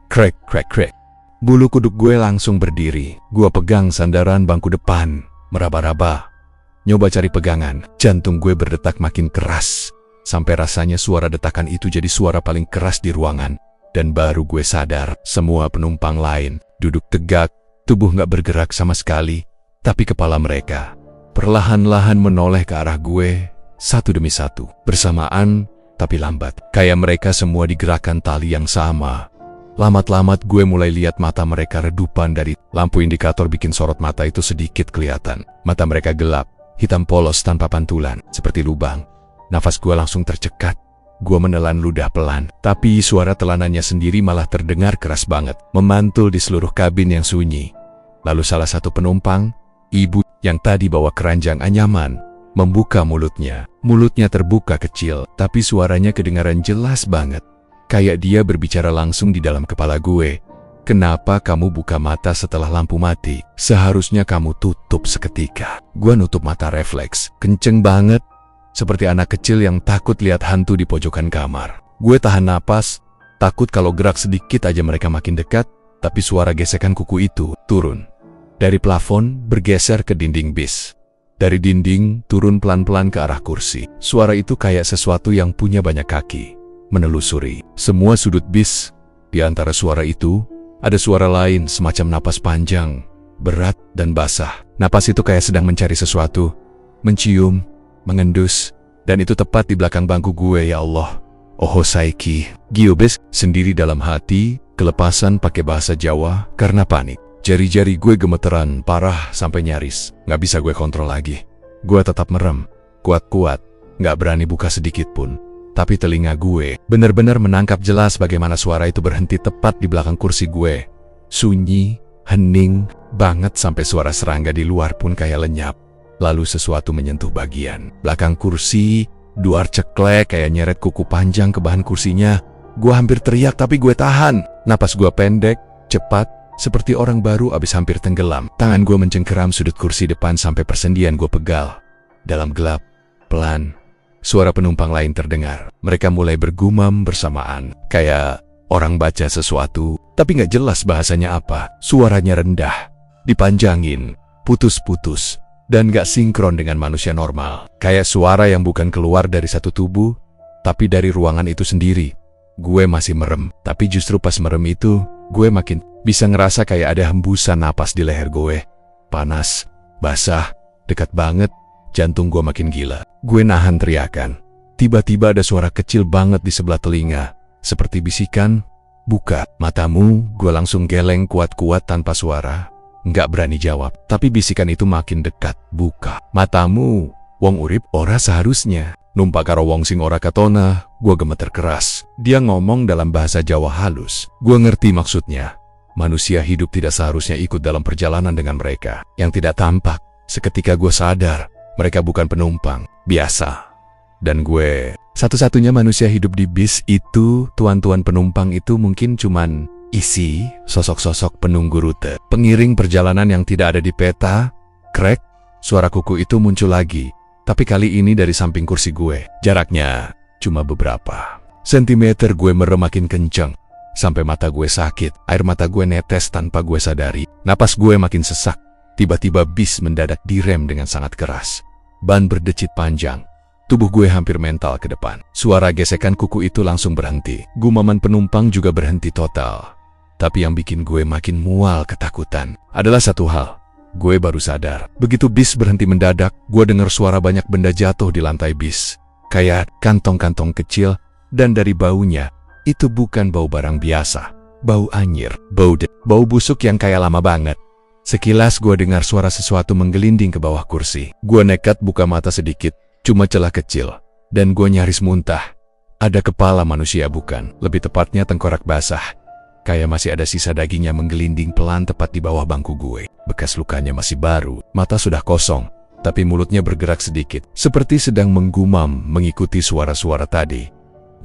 Krek, krek, krek. Bulu kuduk gue langsung berdiri. Gue pegang sandaran bangku depan, meraba-raba. Nyoba cari pegangan, jantung gue berdetak makin keras. Sampai rasanya suara detakan itu jadi suara paling keras di ruangan. Dan baru gue sadar, semua penumpang lain duduk tegak, tubuh gak bergerak sama sekali. Tapi kepala mereka perlahan-lahan menoleh ke arah gue, satu demi satu, bersamaan, tapi lambat. Kayak mereka semua digerakkan tali yang sama. Lamat-lamat gue mulai lihat mata mereka redupan dari lampu indikator bikin sorot mata itu sedikit kelihatan. Mata mereka gelap, hitam polos tanpa pantulan, seperti lubang. Nafas gue langsung tercekat. Gue menelan ludah pelan, tapi suara telanannya sendiri malah terdengar keras banget, memantul di seluruh kabin yang sunyi. Lalu salah satu penumpang, ibu yang tadi bawa keranjang anyaman, membuka mulutnya. Mulutnya terbuka kecil, tapi suaranya kedengaran jelas banget. Kayak dia berbicara langsung di dalam kepala gue. Kenapa kamu buka mata setelah lampu mati? Seharusnya kamu tutup seketika. Gue nutup mata refleks, kenceng banget. Seperti anak kecil yang takut lihat hantu di pojokan kamar. Gue tahan napas, takut kalau gerak sedikit aja mereka makin dekat, tapi suara gesekan kuku itu turun. Dari plafon bergeser ke dinding bis. Dari dinding turun pelan-pelan ke arah kursi. Suara itu kayak sesuatu yang punya banyak kaki, menelusuri semua sudut bis. Di antara suara itu, ada suara lain semacam napas panjang, berat dan basah. Napas itu kayak sedang mencari sesuatu, mencium, mengendus, dan itu tepat di belakang bangku gue. Ya Allah, oh Saiki. Giobes sendiri dalam hati, kelepasan pakai bahasa Jawa karena panik. Jari-jari gue gemeteran parah sampai nyaris gak bisa gue kontrol lagi. Gue tetap merem, kuat-kuat, gak berani buka sedikit pun. Tapi telinga gue benar-benar menangkap jelas bagaimana suara itu berhenti tepat di belakang kursi gue. Sunyi, hening banget sampai suara serangga di luar pun kayak lenyap. Lalu sesuatu menyentuh bagian belakang kursi, duar ceklek kayak nyeret kuku panjang ke bahan kursinya. Gue hampir teriak tapi gue tahan. Napas gue pendek, cepat, seperti orang baru abis hampir tenggelam. Tangan gue mencengkeram sudut kursi depan sampai persendian gue pegal. Dalam gelap, pelan, suara penumpang lain terdengar. Mereka mulai bergumam bersamaan, kayak orang baca sesuatu, tapi gak jelas bahasanya apa. Suaranya rendah, dipanjangin, putus-putus, dan gak sinkron dengan manusia normal. Kayak suara yang bukan keluar dari satu tubuh, Tapi dari ruangan itu sendiri, gue masih merem. Tapi justru pas merem itu, gue makin bisa ngerasa kayak ada hembusan napas di leher gue. Panas, basah, dekat banget. Jantung gue makin gila. Gue nahan teriakan. Tiba-tiba ada suara kecil banget di sebelah telinga. Seperti bisikan, "Buka matamu." Gue langsung geleng kuat-kuat tanpa suara. Nggak berani jawab. Tapi bisikan itu makin dekat. "Buka matamu. Wong urip ora seharusnya numpak karo wong sing ora katona." Gue gemeter keras. Dia ngomong dalam bahasa Jawa halus. Gue ngerti maksudnya. Manusia hidup tidak seharusnya ikut dalam perjalanan dengan mereka yang tidak tampak. Seketika gue sadar, mereka bukan penumpang biasa. Dan gue, satu-satunya manusia hidup di bis itu, tuan-tuan penumpang itu mungkin cuman isi sosok-sosok penunggu rute. Pengiring perjalanan yang tidak ada di peta. Krek, suara kuku itu muncul lagi. Tapi kali ini dari samping kursi gue. Jaraknya cuma beberapa sentimeter. Gue merem makin kenceng. Sampai mata gue sakit. Air mata gue netes tanpa gue sadari. Napas gue makin sesak. Tiba-tiba bis mendadak direm dengan sangat keras. Ban berdecit panjang. Tubuh gue hampir mental ke depan. Suara gesekan kuku itu langsung berhenti. Gumaman penumpang juga berhenti total. Tapi yang bikin gue makin mual ketakutan adalah satu hal. Gue baru sadar. Begitu bis berhenti mendadak, gue dengar suara banyak benda jatuh di lantai bis. Kayak kantong-kantong kecil. Dan dari baunya, itu bukan bau barang biasa. Bau anyir, bau busuk yang kayak lama banget. Sekilas gue dengar suara sesuatu menggelinding ke bawah kursi. Gue nekat buka mata sedikit. Cuma celah kecil, dan gue nyaris muntah. Ada kepala manusia bukan, lebih tepatnya tengkorak basah. Kayak masih ada sisa dagingnya menggelinding pelan tepat di bawah bangku gue. Bekas lukanya masih baru, mata sudah kosong, tapi mulutnya bergerak sedikit, seperti sedang menggumam mengikuti suara-suara tadi.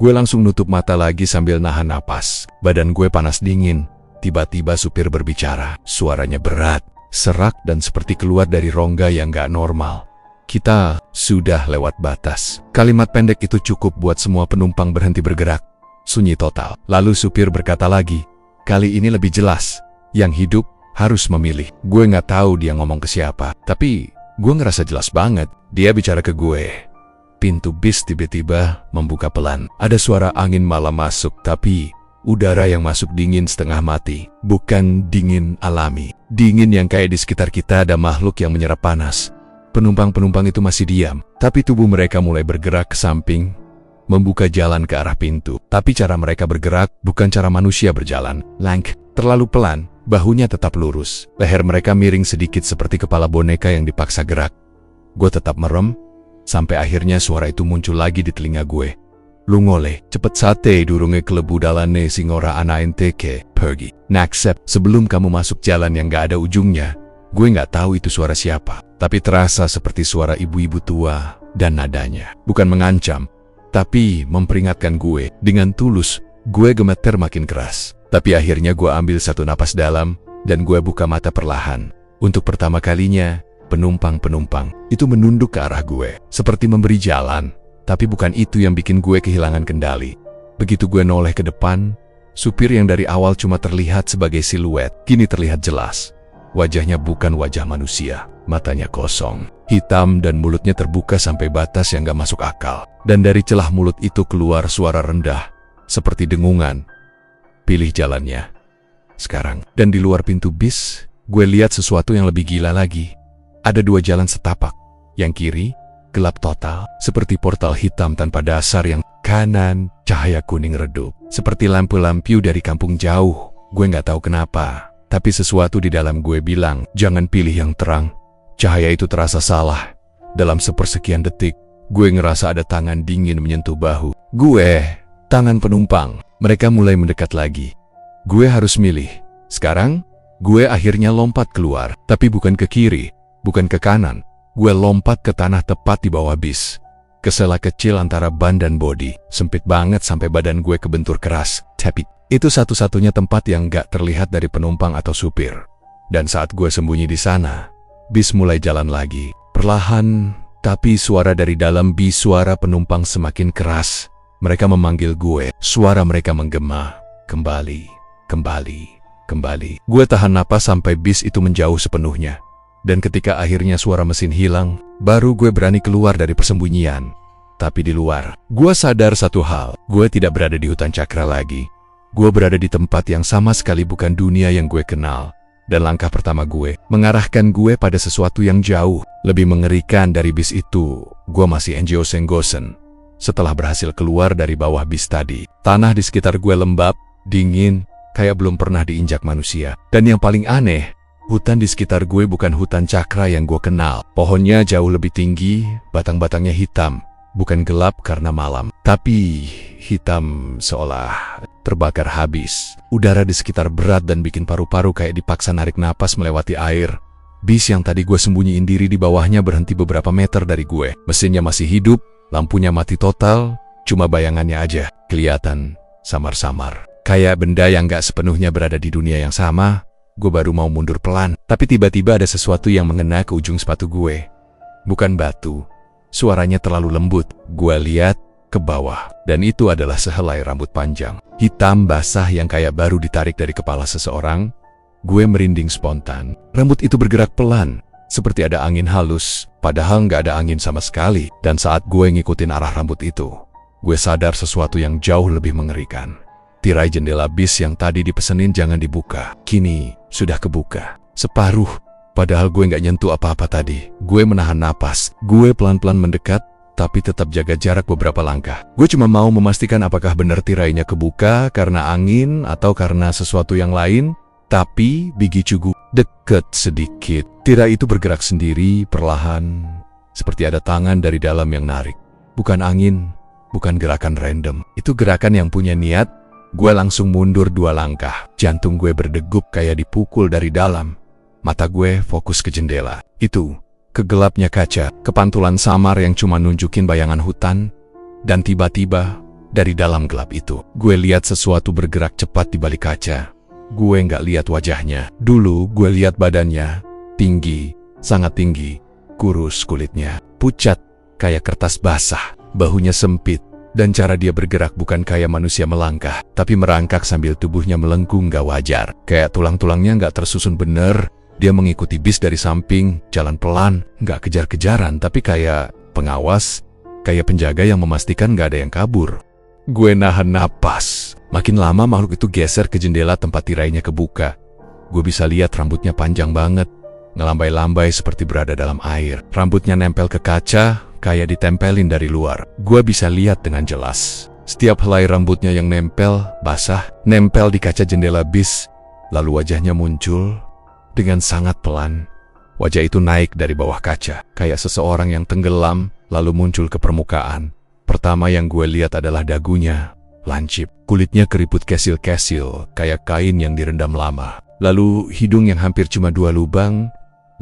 Gue langsung nutup mata lagi sambil nahan napas. Badan gue panas dingin. Tiba-tiba supir berbicara, suaranya berat, serak dan seperti keluar dari rongga yang gak normal. "Kita sudah lewat batas." Kalimat pendek itu cukup buat semua penumpang berhenti bergerak. Sunyi total. Lalu supir berkata lagi, kali ini lebih jelas. Yang hidup harus memilih. Gue nggak tahu dia ngomong ke siapa, tapi gue ngerasa jelas banget. Dia bicara ke gue. Pintu bis tiba-tiba membuka pelan. Ada suara angin malam masuk, tapi udara yang masuk dingin setengah mati. Bukan dingin alami. Dingin yang kayak di sekitar kita ada makhluk yang menyerap panas. Penumpang-penumpang itu masih diam, tapi tubuh mereka mulai bergerak ke samping, membuka jalan ke arah pintu. Tapi cara mereka bergerak bukan cara manusia berjalan. Lank, terlalu pelan, bahunya tetap lurus. Leher mereka miring sedikit seperti kepala boneka yang dipaksa gerak. Gue tetap merem, sampai akhirnya suara itu muncul lagi di telinga gue. "Lu ngoleh, cepet sate durunge kelebu dalane sing ora ana enteke, pergi. Naksep, sebelum kamu masuk jalan yang gak ada ujungnya." Gue gak tahu itu suara siapa, tapi terasa seperti suara ibu-ibu tua dan nadanya. Bukan mengancam, tapi memperingatkan gue. Dengan tulus, gue gemeter makin keras. Tapi akhirnya gue ambil satu napas dalam, dan gue buka mata perlahan. Untuk pertama kalinya, penumpang-penumpang itu menunduk ke arah gue, seperti memberi jalan. Tapi bukan itu yang bikin gue kehilangan kendali. Begitu gue noleh ke depan, supir yang dari awal cuma terlihat sebagai siluet, kini terlihat jelas. Wajahnya bukan wajah manusia, matanya kosong, hitam dan mulutnya terbuka sampai batas yang gak masuk akal. Dan dari celah mulut itu keluar suara rendah, seperti dengungan. "Pilih jalannya sekarang." Dan di luar pintu bis, gue lihat sesuatu yang lebih gila lagi. Ada dua jalan setapak. Yang kiri, gelap total, seperti portal hitam tanpa dasar. Yang kanan, cahaya kuning redup, seperti lampu-lampu dari kampung jauh. Gue gak tahu kenapa, tapi sesuatu di dalam gue bilang, jangan pilih yang terang. Cahaya itu terasa salah. Dalam sepersekian detik, gue ngerasa ada tangan dingin menyentuh bahu. Tangan penumpang. Mereka mulai mendekat lagi. Gue harus milih. Sekarang, gue akhirnya lompat keluar. Tapi bukan ke kiri, bukan ke kanan. Gue lompat ke tanah tepat di bawah bis. Ke sela kecil antara ban dan bodi. Sempit banget sampai badan gue kebentur keras. Tapi itu satu-satunya tempat yang gak terlihat dari penumpang atau supir. Dan saat gue sembunyi di sana, bis mulai jalan lagi. Perlahan, tapi suara dari dalam bis, suara penumpang semakin keras. Mereka memanggil gue. Suara mereka menggema. Kembali, kembali, kembali. Gue tahan napas sampai bis itu menjauh sepenuhnya. Dan ketika akhirnya suara mesin hilang, baru gue berani keluar dari persembunyian. tapi di luar. Gue sadar satu hal, gue tidak berada di hutan cakra lagi. Gue berada di tempat yang sama sekali bukan dunia yang gue kenal. Dan langkah pertama gue mengarahkan gue pada sesuatu yang jauh. Lebih mengerikan dari bis itu, gue masih enjiosen-gosen. Setelah berhasil keluar dari bawah bis tadi, tanah di sekitar gue lembab, dingin, kayak belum pernah diinjak manusia. Dan yang paling aneh, hutan di sekitar gue bukan hutan cakra yang gue kenal. Pohonnya jauh lebih tinggi, batang-batangnya hitam. Bukan gelap karena malam, tapi hitam seolah terbakar habis. Udara di sekitar berat dan bikin paru-paru kayak dipaksa narik napas melewati air. Bis yang tadi gue sembunyiin diri di bawahnya berhenti beberapa meter dari gue. Mesinnya masih hidup, lampunya mati total, cuma bayangannya aja kelihatan samar-samar. Kayak benda yang gak sepenuhnya berada di dunia yang sama. Gue baru mau mundur pelan, tapi tiba-tiba ada sesuatu yang mengena ke ujung sepatu gue. Bukan batu. Suaranya terlalu lembut. Gue lihat ke bawah, dan itu adalah sehelai rambut panjang, hitam basah yang kayak baru ditarik dari kepala seseorang. Gue merinding spontan. Rambut itu bergerak pelan, seperti ada angin halus, padahal nggak ada angin sama sekali. Dan saat gue ngikutin arah rambut itu, gue sadar sesuatu yang jauh lebih mengerikan. Tirai jendela bis yang tadi dipesenin jangan dibuka, kini sudah kebuka separuh. Padahal gue nggak nyentuh apa-apa tadi. Gue menahan napas. Gue pelan-pelan mendekat, tapi tetap jaga jarak beberapa langkah. Gue cuma mau memastikan apakah benar tirainya kebuka karena angin atau karena sesuatu yang lain. Tapi begitu gue deket sedikit, tirai itu bergerak sendiri, perlahan. Seperti ada tangan dari dalam yang narik. Bukan angin, bukan gerakan random. Itu gerakan yang punya niat. Gue langsung mundur 2 langkah. Jantung gue berdegup kayak dipukul dari dalam. Mata gue fokus ke jendela. Itu, ke gelapnya kaca, kepantulan samar yang cuma nunjukin bayangan hutan. Dan tiba-tiba, dari dalam gelap itu, gue lihat sesuatu bergerak cepat di balik kaca. Gue nggak lihat wajahnya. Dulu gue lihat badannya, tinggi, sangat tinggi, kurus kulitnya, pucat, kayak kertas basah, bahunya sempit. Dan cara dia bergerak bukan kayak manusia melangkah, tapi merangkak sambil tubuhnya melengkung gak wajar. Kayak tulang-tulangnya nggak tersusun bener. Dia mengikuti bis dari samping, jalan pelan, nggak kejar-kejaran, tapi kayak pengawas, kayak penjaga yang memastikan nggak ada yang kabur. Gue nahan napas. Makin lama makhluk itu geser ke jendela tempat tirainya kebuka. Gue bisa lihat rambutnya panjang banget, ngelambai-lambai seperti berada dalam air. Rambutnya nempel ke kaca, kayak ditempelin dari luar. Gue bisa lihat dengan jelas. Setiap helai rambutnya yang nempel, basah, nempel di kaca jendela bis. Lalu wajahnya muncul. Dengan sangat pelan, wajah itu naik dari bawah kaca, kayak seseorang yang tenggelam, lalu muncul ke permukaan. Pertama yang gue lihat adalah dagunya, lancip, kulitnya keriput kesil-kesil, kayak kain yang direndam lama. Lalu hidung yang hampir cuma 2 lubang,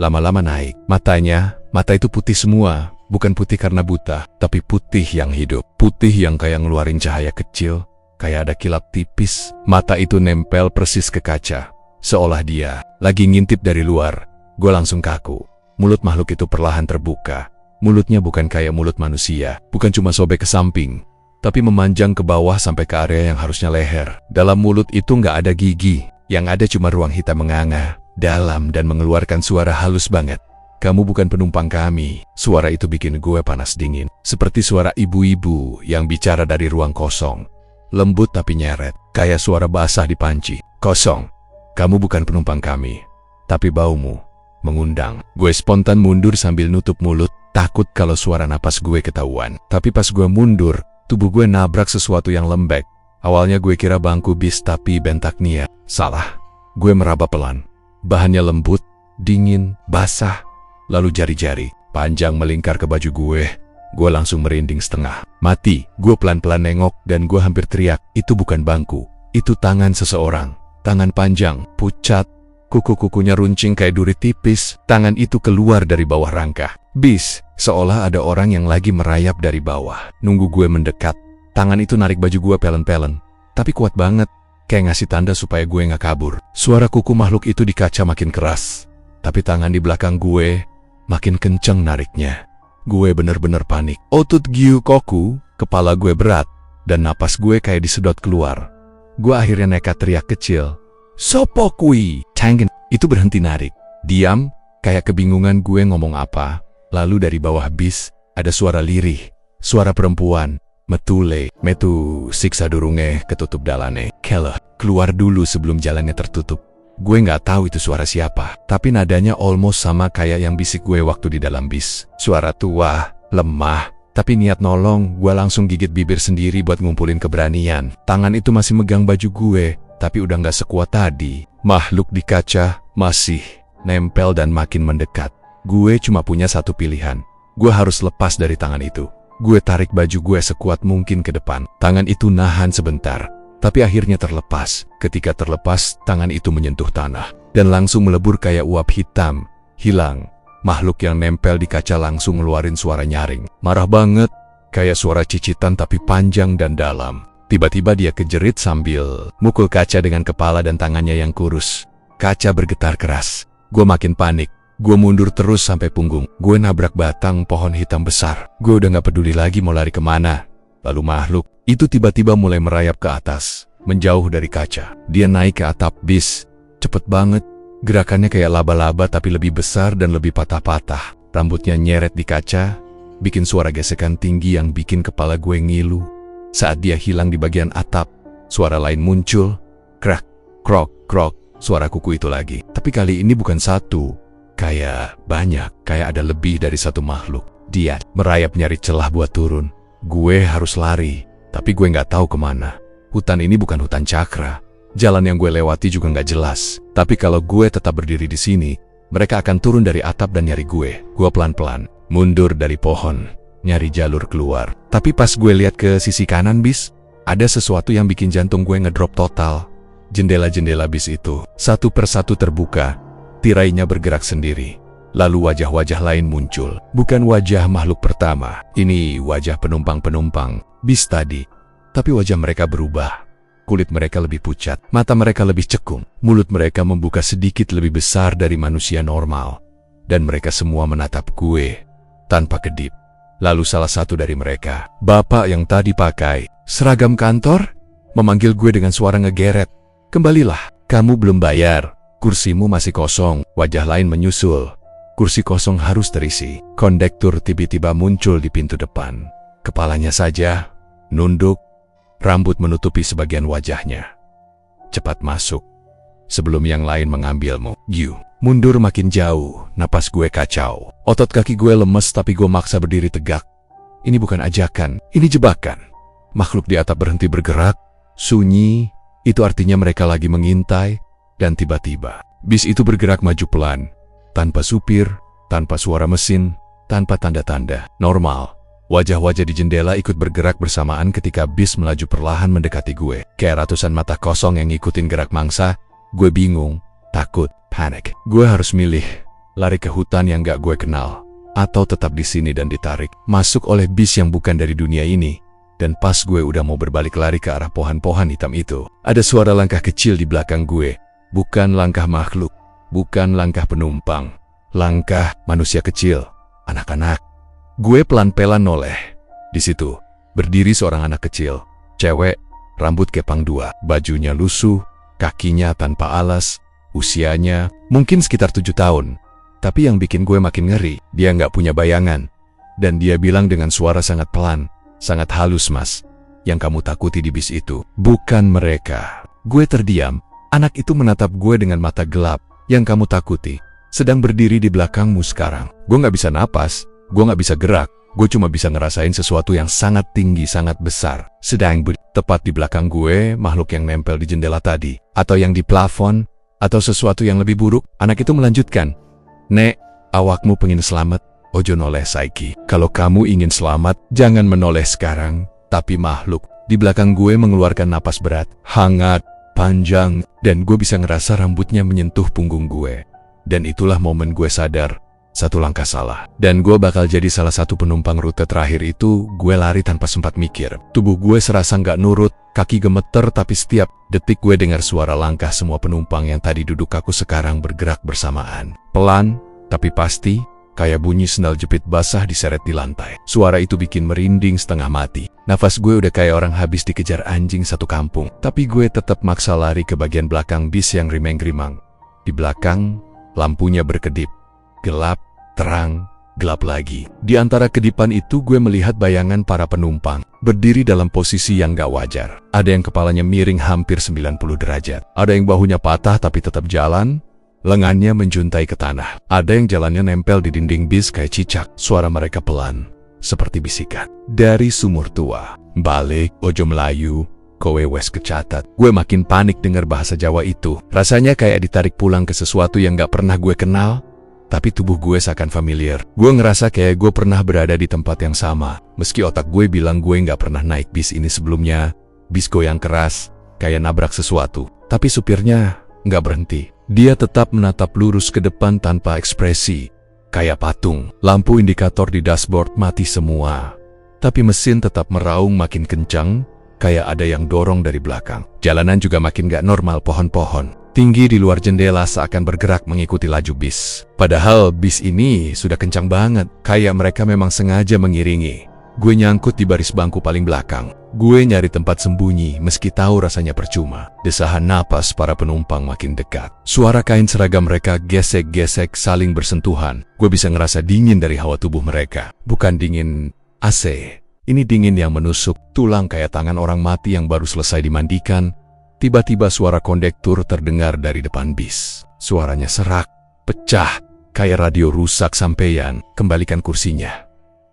lama-lama naik. Mata itu putih semua, bukan putih karena buta, tapi putih yang hidup. Putih yang kayak ngeluarin cahaya kecil, kayak ada kilap tipis. Mata itu nempel persis ke kaca. Seolah dia lagi ngintip dari luar. Gue langsung kaku. Mulut makhluk itu perlahan terbuka. Mulutnya bukan kayak mulut manusia. Bukan cuma sobek ke samping, tapi memanjang ke bawah sampai ke area yang harusnya leher. Dalam mulut itu nggak ada gigi. Yang ada cuma ruang hitam menganga, dalam dan mengeluarkan suara halus banget. Kamu bukan penumpang kami. Suara itu bikin gue panas dingin. Seperti suara ibu-ibu yang bicara dari ruang kosong. Lembut tapi nyeret. Kayak suara basah di panci. Kosong. Kamu bukan penumpang kami, tapi baumu mengundang. Gue spontan mundur sambil nutup mulut, takut kalau suara napas gue ketahuan. Tapi pas gue mundur, tubuh gue nabrak sesuatu yang lembek. Awalnya gue kira bangku bis, tapi bentaknya. Salah. Gue meraba pelan. Bahannya lembut, dingin, basah. Lalu jari-jari panjang melingkar ke baju gue. Gue langsung merinding setengah mati. Gue pelan-pelan nengok dan gue hampir teriak. Itu bukan bangku, itu tangan seseorang. Tangan panjang, pucat, kuku-kukunya runcing kayak duri tipis. Tangan itu keluar dari bawah rangka bis, seolah ada orang yang lagi merayap dari bawah. Nunggu gue mendekat, tangan itu narik baju gue pelen-pelen, tapi kuat banget, kayak ngasih tanda supaya gue gak kabur. Suara kuku makhluk itu di kaca makin keras, tapi tangan di belakang gue makin kenceng nariknya. Gue bener-bener panik. Otut giu koku, kepala gue berat, dan napas gue kayak disedot keluar. Gue akhirnya nekat teriak kecil. Sopo kui? Tangen itu berhenti narik. Diam, kayak kebingungan gue ngomong apa. Lalu dari bawah bis, ada suara lirih. Suara perempuan. Metu siksa durunge ketutup dalane. Keleh, keluar dulu sebelum jalannya tertutup. Gue nggak tahu itu suara siapa, tapi nadanya almost sama kayak yang bisik gue waktu di dalam bis. Suara tua, lemah, tapi niat nolong. Gue langsung gigit bibir sendiri buat ngumpulin keberanian. Tangan itu masih megang baju gue, tapi udah nggak sekuat tadi. Makhluk di kaca masih nempel dan makin mendekat. Gue cuma punya satu pilihan. Gue harus lepas dari tangan itu. Gue tarik baju gue sekuat mungkin ke depan. Tangan itu nahan sebentar, tapi akhirnya terlepas. Ketika terlepas, tangan itu menyentuh tanah dan langsung melebur kayak uap hitam. Hilang. Makhluk yang nempel di kaca langsung ngeluarin suara nyaring. Marah banget, kayak suara cicitan tapi panjang dan dalam. Tiba-tiba dia kejerit sambil mukul kaca dengan kepala dan tangannya yang kurus. Kaca bergetar keras. Gue makin panik. Gue mundur terus sampai punggung. Gue nabrak batang pohon hitam besar. Gue udah gak peduli lagi mau lari kemana. Lalu makhluk itu tiba-tiba mulai merayap ke atas, menjauh dari kaca. Dia naik ke atap bis. Cepet banget. Gerakannya kayak laba-laba tapi lebih besar dan lebih patah-patah. Rambutnya nyeret di kaca, bikin suara gesekan tinggi yang bikin kepala gue ngilu. Saat dia hilang di bagian atap, suara lain muncul. Krak, krok, krok. Suara kuku itu lagi. Tapi kali ini bukan satu. Kayak banyak, kayak ada lebih dari satu makhluk. Dia merayap nyari celah buat turun. Gue harus lari, tapi gue nggak tahu kemana. Hutan ini bukan hutan cakra. Jalan yang gue lewati juga nggak jelas. Tapi kalau gue tetap berdiri di sini, mereka akan turun dari atap dan nyari gue. Gue pelan-pelan mundur dari pohon, nyari jalur keluar. Tapi pas gue lihat ke sisi kanan bis, ada sesuatu yang bikin jantung gue ngedrop total. Jendela-jendela bis itu satu persatu terbuka. Tirainya bergerak sendiri. Lalu wajah-wajah lain muncul. Bukan wajah makhluk pertama. Ini wajah penumpang-penumpang bis tadi. Tapi wajah mereka berubah. Kulit mereka lebih pucat. Mata mereka lebih cekung. Mulut mereka membuka sedikit lebih besar dari manusia normal. Dan mereka semua menatap gue tanpa kedip. Lalu salah satu dari mereka, bapak yang tadi pakai seragam kantor, memanggil gue dengan suara ngegeret. Kembalilah, kamu belum bayar. Kursimu masih kosong. Wajah lain menyusul. Kursi kosong harus terisi. Kondektur tiba-tiba muncul di pintu depan. Kepalanya saja nunduk, rambut menutupi sebagian wajahnya. Cepat masuk, sebelum yang lain mengambilmu. Mundur makin jauh, napas gue kacau. Otot kaki gue lemes tapi gue maksa berdiri tegak. Ini bukan ajakan, ini jebakan. Makhluk di atap berhenti bergerak, sunyi, itu artinya mereka lagi mengintai. Dan tiba-tiba, bis itu bergerak maju pelan, tanpa supir, tanpa suara mesin, tanpa tanda-tanda. Normal, wajah-wajah di jendela ikut bergerak bersamaan ketika bis melaju perlahan mendekati gue. Kayak ratusan mata kosong yang ngikutin gerak mangsa. Gue bingung, takut, panik. Gue harus milih, lari ke hutan yang gak gue kenal, atau tetap di sini dan ditarik masuk oleh bis yang bukan dari dunia ini. Dan pas gue udah mau berbalik lari ke arah pohon-pohon hitam itu, ada suara langkah kecil di belakang gue. Bukan langkah makhluk, bukan langkah penumpang, langkah manusia kecil, anak-anak. Gue pelan-pelan noleh. Di situ, berdiri seorang anak kecil, cewek, rambut kepang dua, bajunya lusuh, kakinya tanpa alas, usianya mungkin sekitar 7 tahun. Tapi yang bikin gue makin ngeri, dia nggak punya bayangan. Dan dia bilang dengan suara sangat pelan, sangat halus, "Mas, yang kamu takuti di bis itu bukan mereka." Gue terdiam. Anak itu menatap gue dengan mata gelap. Yang kamu takuti sedang berdiri di belakangmu sekarang. Gue gak bisa napas, gue gak bisa gerak. Gue cuma bisa ngerasain sesuatu yang sangat tinggi, sangat besar. Sedang tepat di belakang gue, makhluk yang nempel di jendela tadi. Atau yang di plafon, atau sesuatu yang lebih buruk. Anak itu melanjutkan, "Nek, awakmu pengen selamat, ojo noleh saiki. Kalau kamu ingin selamat, jangan menoleh sekarang." Tapi makhluk di belakang gue mengeluarkan napas berat, hangat, panjang, dan gue bisa ngerasa rambutnya menyentuh punggung gue. Dan itulah momen gue sadar, satu langkah salah, dan gue bakal jadi salah satu penumpang rute terakhir itu. Gue lari tanpa sempat mikir. Tubuh gue serasa nggak nurut, kaki gemeter, tapi setiap detik gue dengar suara langkah semua penumpang yang tadi duduk kaku sekarang bergerak bersamaan. Pelan, tapi pasti, kayak bunyi sendal jepit basah diseret di lantai. Suara itu bikin merinding setengah mati. Nafas gue udah kayak orang habis dikejar anjing satu kampung. Tapi gue tetap maksa lari ke bagian belakang bis yang rimeng-rimang. Di belakang, lampunya berkedip. Gelap, terang, gelap lagi. Di antara kedipan itu gue melihat bayangan para penumpang, berdiri dalam posisi yang gak wajar. Ada yang kepalanya miring hampir 90 derajat. Ada yang bahunya patah tapi tetap jalan, lengannya menjuntai ke tanah. Ada yang jalannya nempel di dinding bis kayak cicak. Suara mereka pelan, seperti bisikan. Dari sumur tua, balik, ojo Melayu, kowe wes kecatat. Gue makin panik dengar bahasa Jawa itu. Rasanya kayak ditarik pulang ke sesuatu yang gak pernah gue kenal, tapi tubuh gue seakan familiar. Gue ngerasa kayak gue pernah berada di tempat yang sama. Meski otak gue bilang gue gak pernah naik bis ini sebelumnya. Bis goyang keras, kayak nabrak sesuatu. Tapi supirnya gak berhenti. Dia tetap menatap lurus ke depan tanpa ekspresi, kayak patung. Lampu indikator di dashboard mati semua, tapi mesin tetap meraung makin kencang, kayak ada yang dorong dari belakang. Jalanan juga makin gak normal, pohon-pohon tinggi di luar jendela seakan bergerak mengikuti laju bis. Padahal bis ini sudah kencang banget, kayak mereka memang sengaja mengiringi. Gue nyangkut di baris bangku paling belakang. Gue nyari tempat sembunyi meski tahu rasanya percuma. Desahan napas para penumpang makin dekat. Suara kain seragam mereka gesek-gesek saling bersentuhan. Gue bisa ngerasa dingin dari hawa tubuh mereka. Bukan dingin AC. Ini dingin yang menusuk tulang kayak tangan orang mati yang baru selesai dimandikan. Tiba-tiba suara kondektur terdengar dari depan bis. Suaranya serak, pecah, kayak radio rusak sampeyan. Kembalikan kursinya.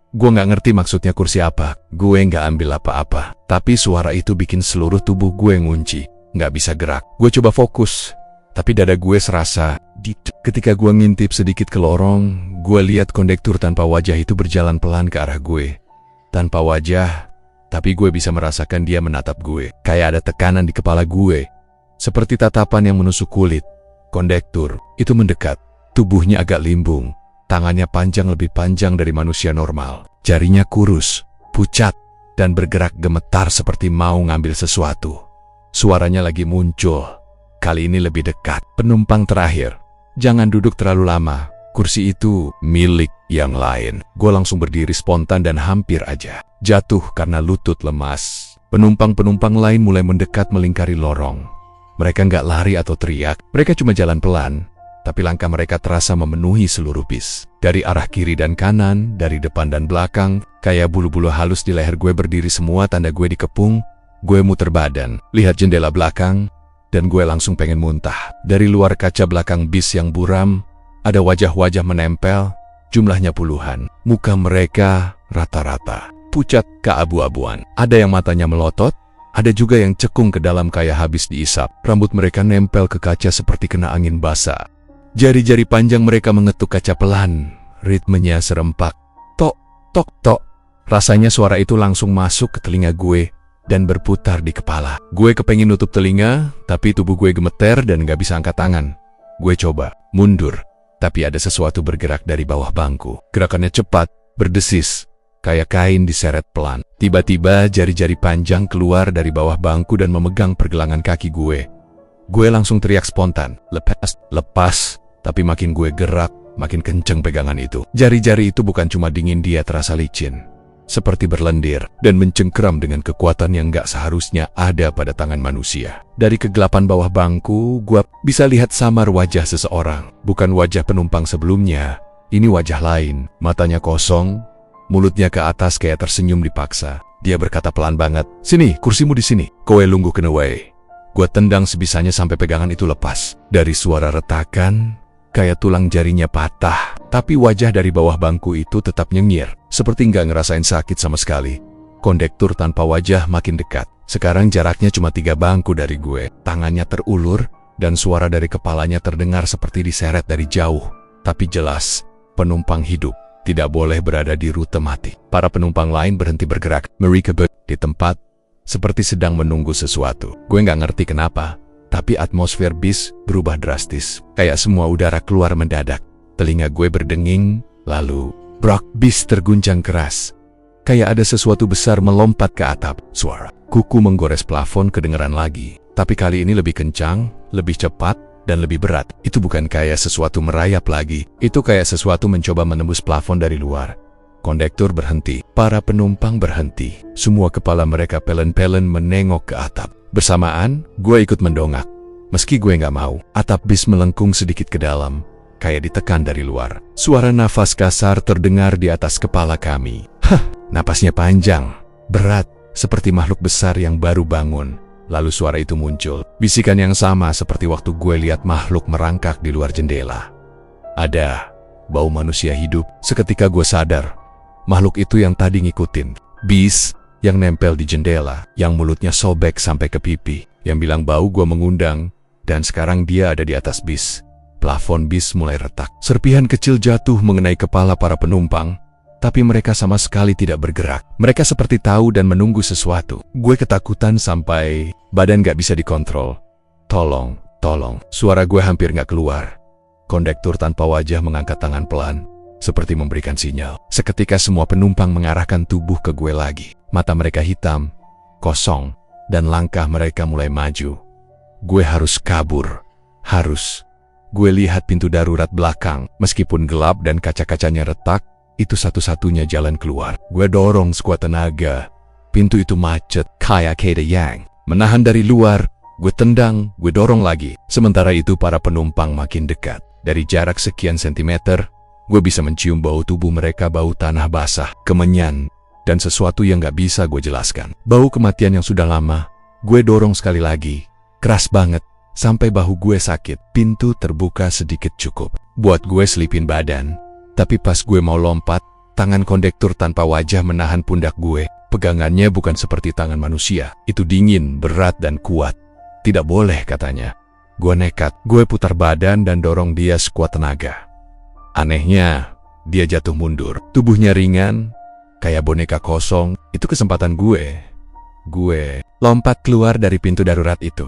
Gue gak ngerti maksudnya kursi apa. Gue gak ambil apa-apa. Tapi suara itu bikin seluruh tubuh gue ngunci. Gak bisa gerak. Gue coba fokus, tapi dada gue serasa ketika gue ngintip sedikit ke lorong, gue lihat kondektur tanpa wajah itu berjalan pelan ke arah gue. Tanpa wajah, tapi gue bisa merasakan dia menatap gue. Kayak ada tekanan di kepala gue, seperti tatapan yang menusuk kulit. Kondektur itu mendekat. Tubuhnya agak limbung. Tangannya panjang, lebih panjang dari manusia normal. Jarinya kurus, pucat, dan bergerak gemetar seperti mau ngambil sesuatu. Suaranya lagi muncul. Kali ini lebih dekat. Penumpang terakhir, jangan duduk terlalu lama. Kursi itu milik yang lain. Gue langsung berdiri spontan dan hampir aja jatuh karena lutut lemas. Penumpang-penumpang lain mulai mendekat melingkari lorong. Mereka nggak lari atau teriak. Mereka cuma jalan pelan. Tapi langkah mereka terasa memenuhi seluruh bis. Dari arah kiri dan kanan, dari depan dan belakang, kayak bulu-bulu halus di leher gue berdiri semua tanda gue dikepung. Gue muter badan, lihat jendela belakang, dan gue langsung pengen muntah. Dari luar kaca belakang bis yang buram, ada wajah-wajah menempel, jumlahnya puluhan. Muka mereka rata-rata pucat keabu-abuan. Ada yang matanya melotot, ada juga yang cekung ke dalam kayak habis diisap. Rambut mereka nempel ke kaca seperti kena angin basah. Jari-jari panjang mereka mengetuk kaca pelan, ritmenya serempak. Tok, tok, tok. Rasanya suara itu langsung masuk ke telinga gue dan berputar di kepala. Gue kepengen nutup telinga, tapi tubuh gue gemeter dan gak bisa angkat tangan. Gue coba mundur, tapi ada sesuatu bergerak dari bawah bangku. Gerakannya cepat, berdesis, kayak kain diseret pelan. Tiba-tiba jari-jari panjang keluar dari bawah bangku dan memegang pergelangan kaki gue. Gue langsung teriak spontan, lepas, lepas. Tapi makin gue gerak, makin kenceng pegangan itu. Jari-jari itu bukan cuma dingin, dia terasa licin, seperti berlendir dan mencengkeram dengan kekuatan yang gak seharusnya ada pada tangan manusia. Dari kegelapan bawah bangku, gue bisa lihat samar wajah seseorang. Bukan wajah penumpang sebelumnya, ini wajah lain. Matanya kosong, mulutnya ke atas kayak tersenyum dipaksa. Dia berkata pelan banget, "Sini, kursimu di sini. Kowe lungguh kene wae." Gue tendang sebisanya sampai pegangan itu lepas. Dari suara retakan, kayak tulang jarinya patah. Tapi wajah dari bawah bangku itu tetap nyengir, seperti nggak ngerasain sakit sama sekali. Kondektur tanpa wajah makin dekat. Sekarang jaraknya cuma 3 bangku dari gue. Tangannya terulur, dan suara dari kepalanya terdengar seperti diseret dari jauh. Tapi jelas, penumpang hidup tidak boleh berada di rute mati. Para penumpang lain berhenti bergerak. Mereka di tempat, seperti sedang menunggu sesuatu. Gue nggak ngerti kenapa, tapi atmosfer bis berubah drastis. Kayak semua udara keluar mendadak. Telinga gue berdenging, lalu brak, bis terguncang keras. Kayak ada sesuatu besar melompat ke atap. Suara kuku menggores plafon kedengeran lagi. Tapi kali ini lebih kencang, lebih cepat, dan lebih berat. Itu bukan kayak sesuatu merayap lagi. Itu kayak sesuatu mencoba menembus plafon dari luar. Kondektur berhenti. Para penumpang berhenti. Semua kepala mereka pelen-pelen menengok ke atap. Bersamaan, gue ikut mendongak. Meski gue nggak mau, atap bis melengkung sedikit ke dalam. kayak ditekan dari luar. Suara nafas kasar terdengar di atas kepala kami. Napasnya panjang, berat, seperti makhluk besar yang baru bangun. Lalu suara itu muncul. Bisikan yang sama seperti waktu gue lihat makhluk merangkak di luar jendela. Ada bau manusia hidup. Seketika gue sadar, makhluk itu yang tadi ngikutin. Bis yang nempel di jendela, yang mulutnya sobek sampai ke pipi, yang bilang bau gue mengundang, dan sekarang dia ada di atas bis. Plafon bis mulai retak. Serpihan kecil jatuh mengenai kepala para penumpang, tapi mereka sama sekali tidak bergerak. Mereka seperti tahu dan menunggu sesuatu. Gue ketakutan sampai badan gak bisa dikontrol. Tolong, tolong. Suara gue hampir gak keluar. Kondektur tanpa wajah mengangkat tangan pelan, seperti memberikan sinyal. Seketika semua penumpang mengarahkan tubuh ke gue lagi. Mata mereka hitam, kosong, dan langkah mereka mulai maju. Gue harus kabur. Harus. Gue lihat pintu darurat belakang. Meskipun gelap dan kaca-kacanya retak, itu satu-satunya jalan keluar. Gue dorong sekuat tenaga. Pintu itu macet, kayak Keda Yang. Menahan dari luar, gue tendang, gue dorong lagi. Sementara itu para penumpang makin dekat. Dari jarak sekian sentimeter, gue bisa mencium bau tubuh mereka, bau tanah basah, kemenyan, dan sesuatu yang gak bisa gue jelaskan. Bau kematian yang sudah lama. Gue dorong sekali lagi. Keras banget, sampai bahu gue sakit. Pintu terbuka sedikit cukup buat gue selipin badan. Tapi pas gue mau lompat, tangan kondektur tanpa wajah menahan pundak gue. Pegangannya bukan seperti tangan manusia. Itu dingin, berat, dan kuat. Tidak boleh, katanya. Gue nekat. Gue putar badan dan dorong dia sekuat tenaga. Anehnya, dia jatuh mundur. Tubuhnya ringan, kayak boneka kosong. Itu kesempatan gue. Gue lompat keluar dari pintu darurat itu.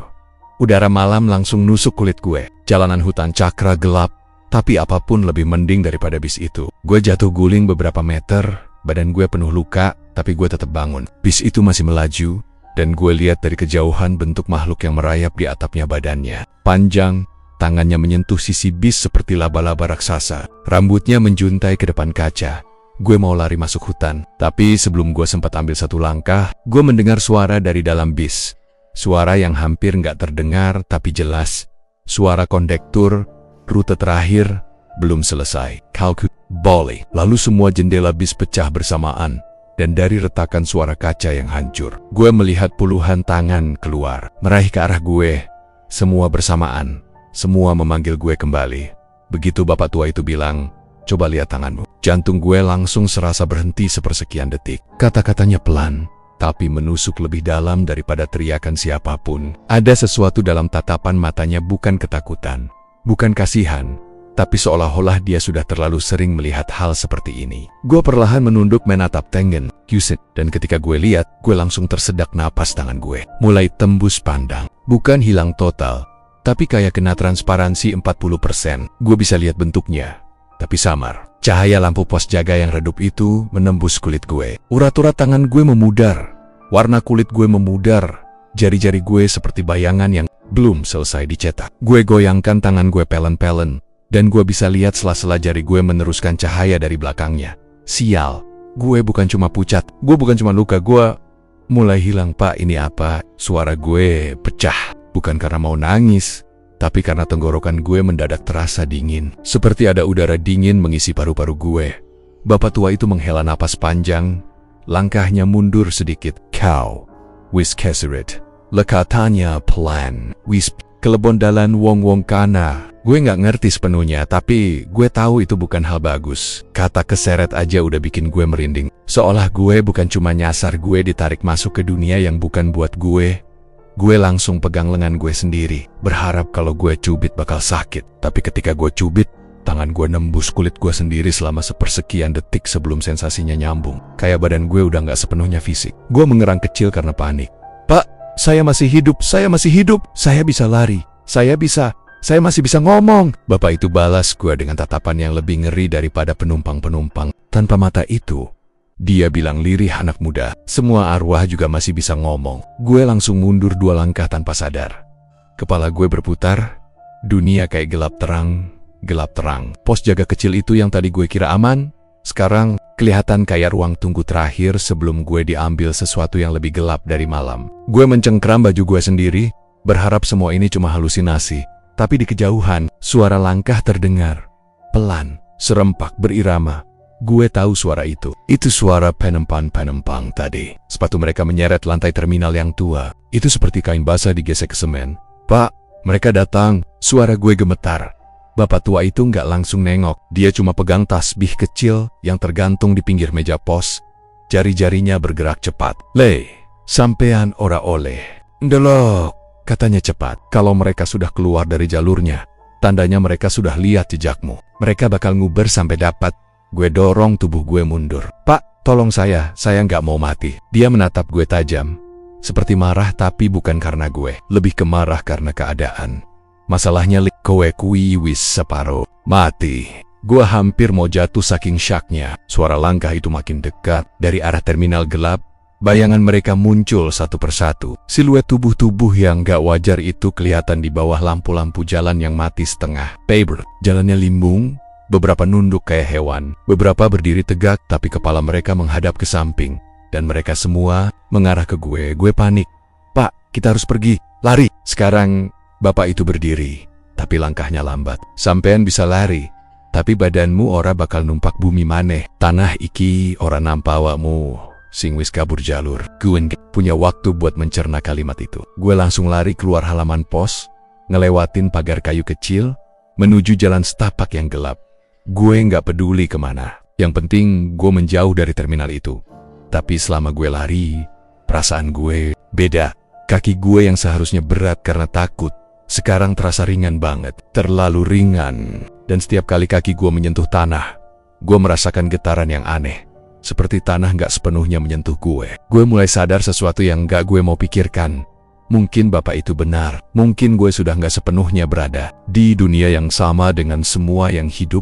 Udara malam langsung nusuk kulit gue. Jalanan hutan cakra gelap. Tapi apapun lebih mending daripada bis itu. Gue jatuh guling beberapa meter, badan gue penuh luka, tapi gue tetap bangun. Bis itu masih melaju, dan gue lihat dari kejauhan bentuk makhluk yang merayap di atapnya badannya. Panjang, tangannya menyentuh sisi bis seperti laba-laba raksasa. Rambutnya menjuntai ke depan kaca. Gue mau lari masuk hutan, tapi sebelum gue sempat ambil satu langkah, gue mendengar suara dari dalam bis. Suara yang hampir nggak terdengar, tapi jelas. Suara kondektur. Rute terakhir belum selesai. Kalkut Bali. Lalu semua jendela bis pecah bersamaan, dan dari retakan suara kaca yang hancur, gue melihat puluhan tangan keluar, meraih ke arah gue. Semua bersamaan, semua memanggil gue kembali. Begitu bapak tua itu bilang, "Coba lihat tanganmu." Jantung gue langsung serasa berhenti sepersekian detik. Kata-katanya pelan, tapi menusuk lebih dalam daripada teriakan siapapun. Ada sesuatu dalam tatapan matanya, bukan ketakutan. Bukan kasihan, tapi seolah-olah dia sudah terlalu sering melihat hal seperti ini. Gue perlahan menunduk menatap Tengen, Kyusin, dan ketika gue lihat, gue langsung tersedak napas. Tangan gue mulai tembus pandang. Bukan hilang total, tapi kayak kena transparansi 40%. Gue bisa lihat bentuknya, tapi samar. Cahaya lampu pos jaga yang redup itu menembus kulit gue. Urat-urat tangan gue memudar, warna kulit gue memudar, jari-jari gue seperti bayangan yang belum selesai dicetak. Gue goyangkan tangan gue pelen-pelen, dan gue bisa lihat sela-sela jari gue meneruskan cahaya dari belakangnya. Sial, gue bukan cuma pucat, gue bukan cuma luka, gue mulai hilang. Pak, ini apa? Suara gue pecah, bukan karena mau nangis, tapi karena tenggorokan gue mendadak terasa dingin. Seperti ada udara dingin mengisi paru-paru gue. Bapak tua itu menghela napas panjang, langkahnya mundur sedikit. "Kau, wis kesirit." Lekatannya pelan. Wisp, kelebondalan wong-wong kana. Gue gak ngerti sepenuhnya, tapi gue tahu itu bukan hal bagus. Kata keseret aja udah bikin gue merinding. Seolah gue bukan cuma nyasar, gue ditarik masuk ke dunia yang bukan buat gue. Gue langsung pegang lengan gue sendiri, berharap kalau gue cubit bakal sakit. Tapi ketika gue cubit, tangan gue nembus kulit gue sendiri selama sepersekian detik sebelum sensasinya nyambung. Kayak badan gue udah gak sepenuhnya fisik. Gue mengerang kecil karena panik. "Pak, saya masih hidup, saya masih hidup, saya bisa lari, saya masih bisa ngomong." Bapak itu balas gue dengan tatapan yang lebih ngeri daripada penumpang-penumpang. Tanpa mata itu, dia bilang lirih, "Anak muda, semua arwah juga masih bisa ngomong." Gue langsung mundur 2 langkah tanpa sadar. Kepala gue berputar, dunia kayak gelap terang. Pos jaga kecil itu yang tadi gue kira aman, sekarang kelihatan kayak ruang tunggu terakhir sebelum gue diambil sesuatu yang lebih gelap dari malam. Gue mencengkram baju gue sendiri, berharap semua ini cuma halusinasi. Tapi di kejauhan, suara langkah terdengar. pelan, serempak berirama. Gue tahu suara itu. Itu suara penumpang tadi. Sepatu mereka menyeret lantai terminal yang tua. Itu seperti kain basah digesek ke semen. Pak, mereka datang. Suara gue gemetar. Bapak tua itu nggak langsung nengok. Dia cuma pegang tasbih kecil yang tergantung di pinggir meja pos. Jari-jarinya bergerak cepat. "Le, sampean ora oleh ndelok," katanya cepat. "Kalau mereka sudah keluar dari jalurnya, tandanya mereka sudah lihat jejakmu. Mereka bakal nguber sampai dapat." Gue dorong tubuh gue mundur. "Pak, tolong saya nggak mau mati." Dia menatap gue tajam. Seperti marah tapi bukan karena gue. Lebih ke marah karena keadaan. Masalahnya kowe kui wis separo mati. Gue hampir mau jatuh saking syaknya. Suara langkah itu makin dekat. Dari arah terminal gelap, bayangan mereka muncul satu persatu. Siluet tubuh-tubuh yang gak wajar itu kelihatan di bawah lampu-lampu jalan yang mati setengah. Paper, jalannya limbung. Beberapa nunduk kayak hewan, beberapa berdiri tegak tapi kepala mereka menghadap ke samping. Dan mereka semua mengarah ke gue. Gue panik. "Pak, kita harus pergi. Lari." Sekarang bapak itu berdiri, tapi langkahnya lambat. "Sampean bisa lari, tapi badanmu ora bakal numpak bumi maneh. Tanah iki ora nampawakmu sing wis kabur jalur." Gue punya waktu buat mencerna kalimat itu. Gue langsung lari keluar halaman pos, ngelewatin pagar kayu kecil, menuju jalan setapak yang gelap. Gue nggak peduli kemana. Yang penting gue menjauh dari terminal itu. Tapi selama gue lari, perasaan gue beda. Kaki gue yang seharusnya berat karena takut, sekarang terasa ringan banget. Terlalu ringan. Dan setiap kali kaki gue menyentuh tanah, gue merasakan getaran yang aneh. Seperti tanah nggak sepenuhnya menyentuh gue. Gue mulai sadar sesuatu yang nggak gue mau pikirkan. Mungkin bapak itu benar. Mungkin gue sudah nggak sepenuhnya berada di dunia yang sama dengan semua yang hidup.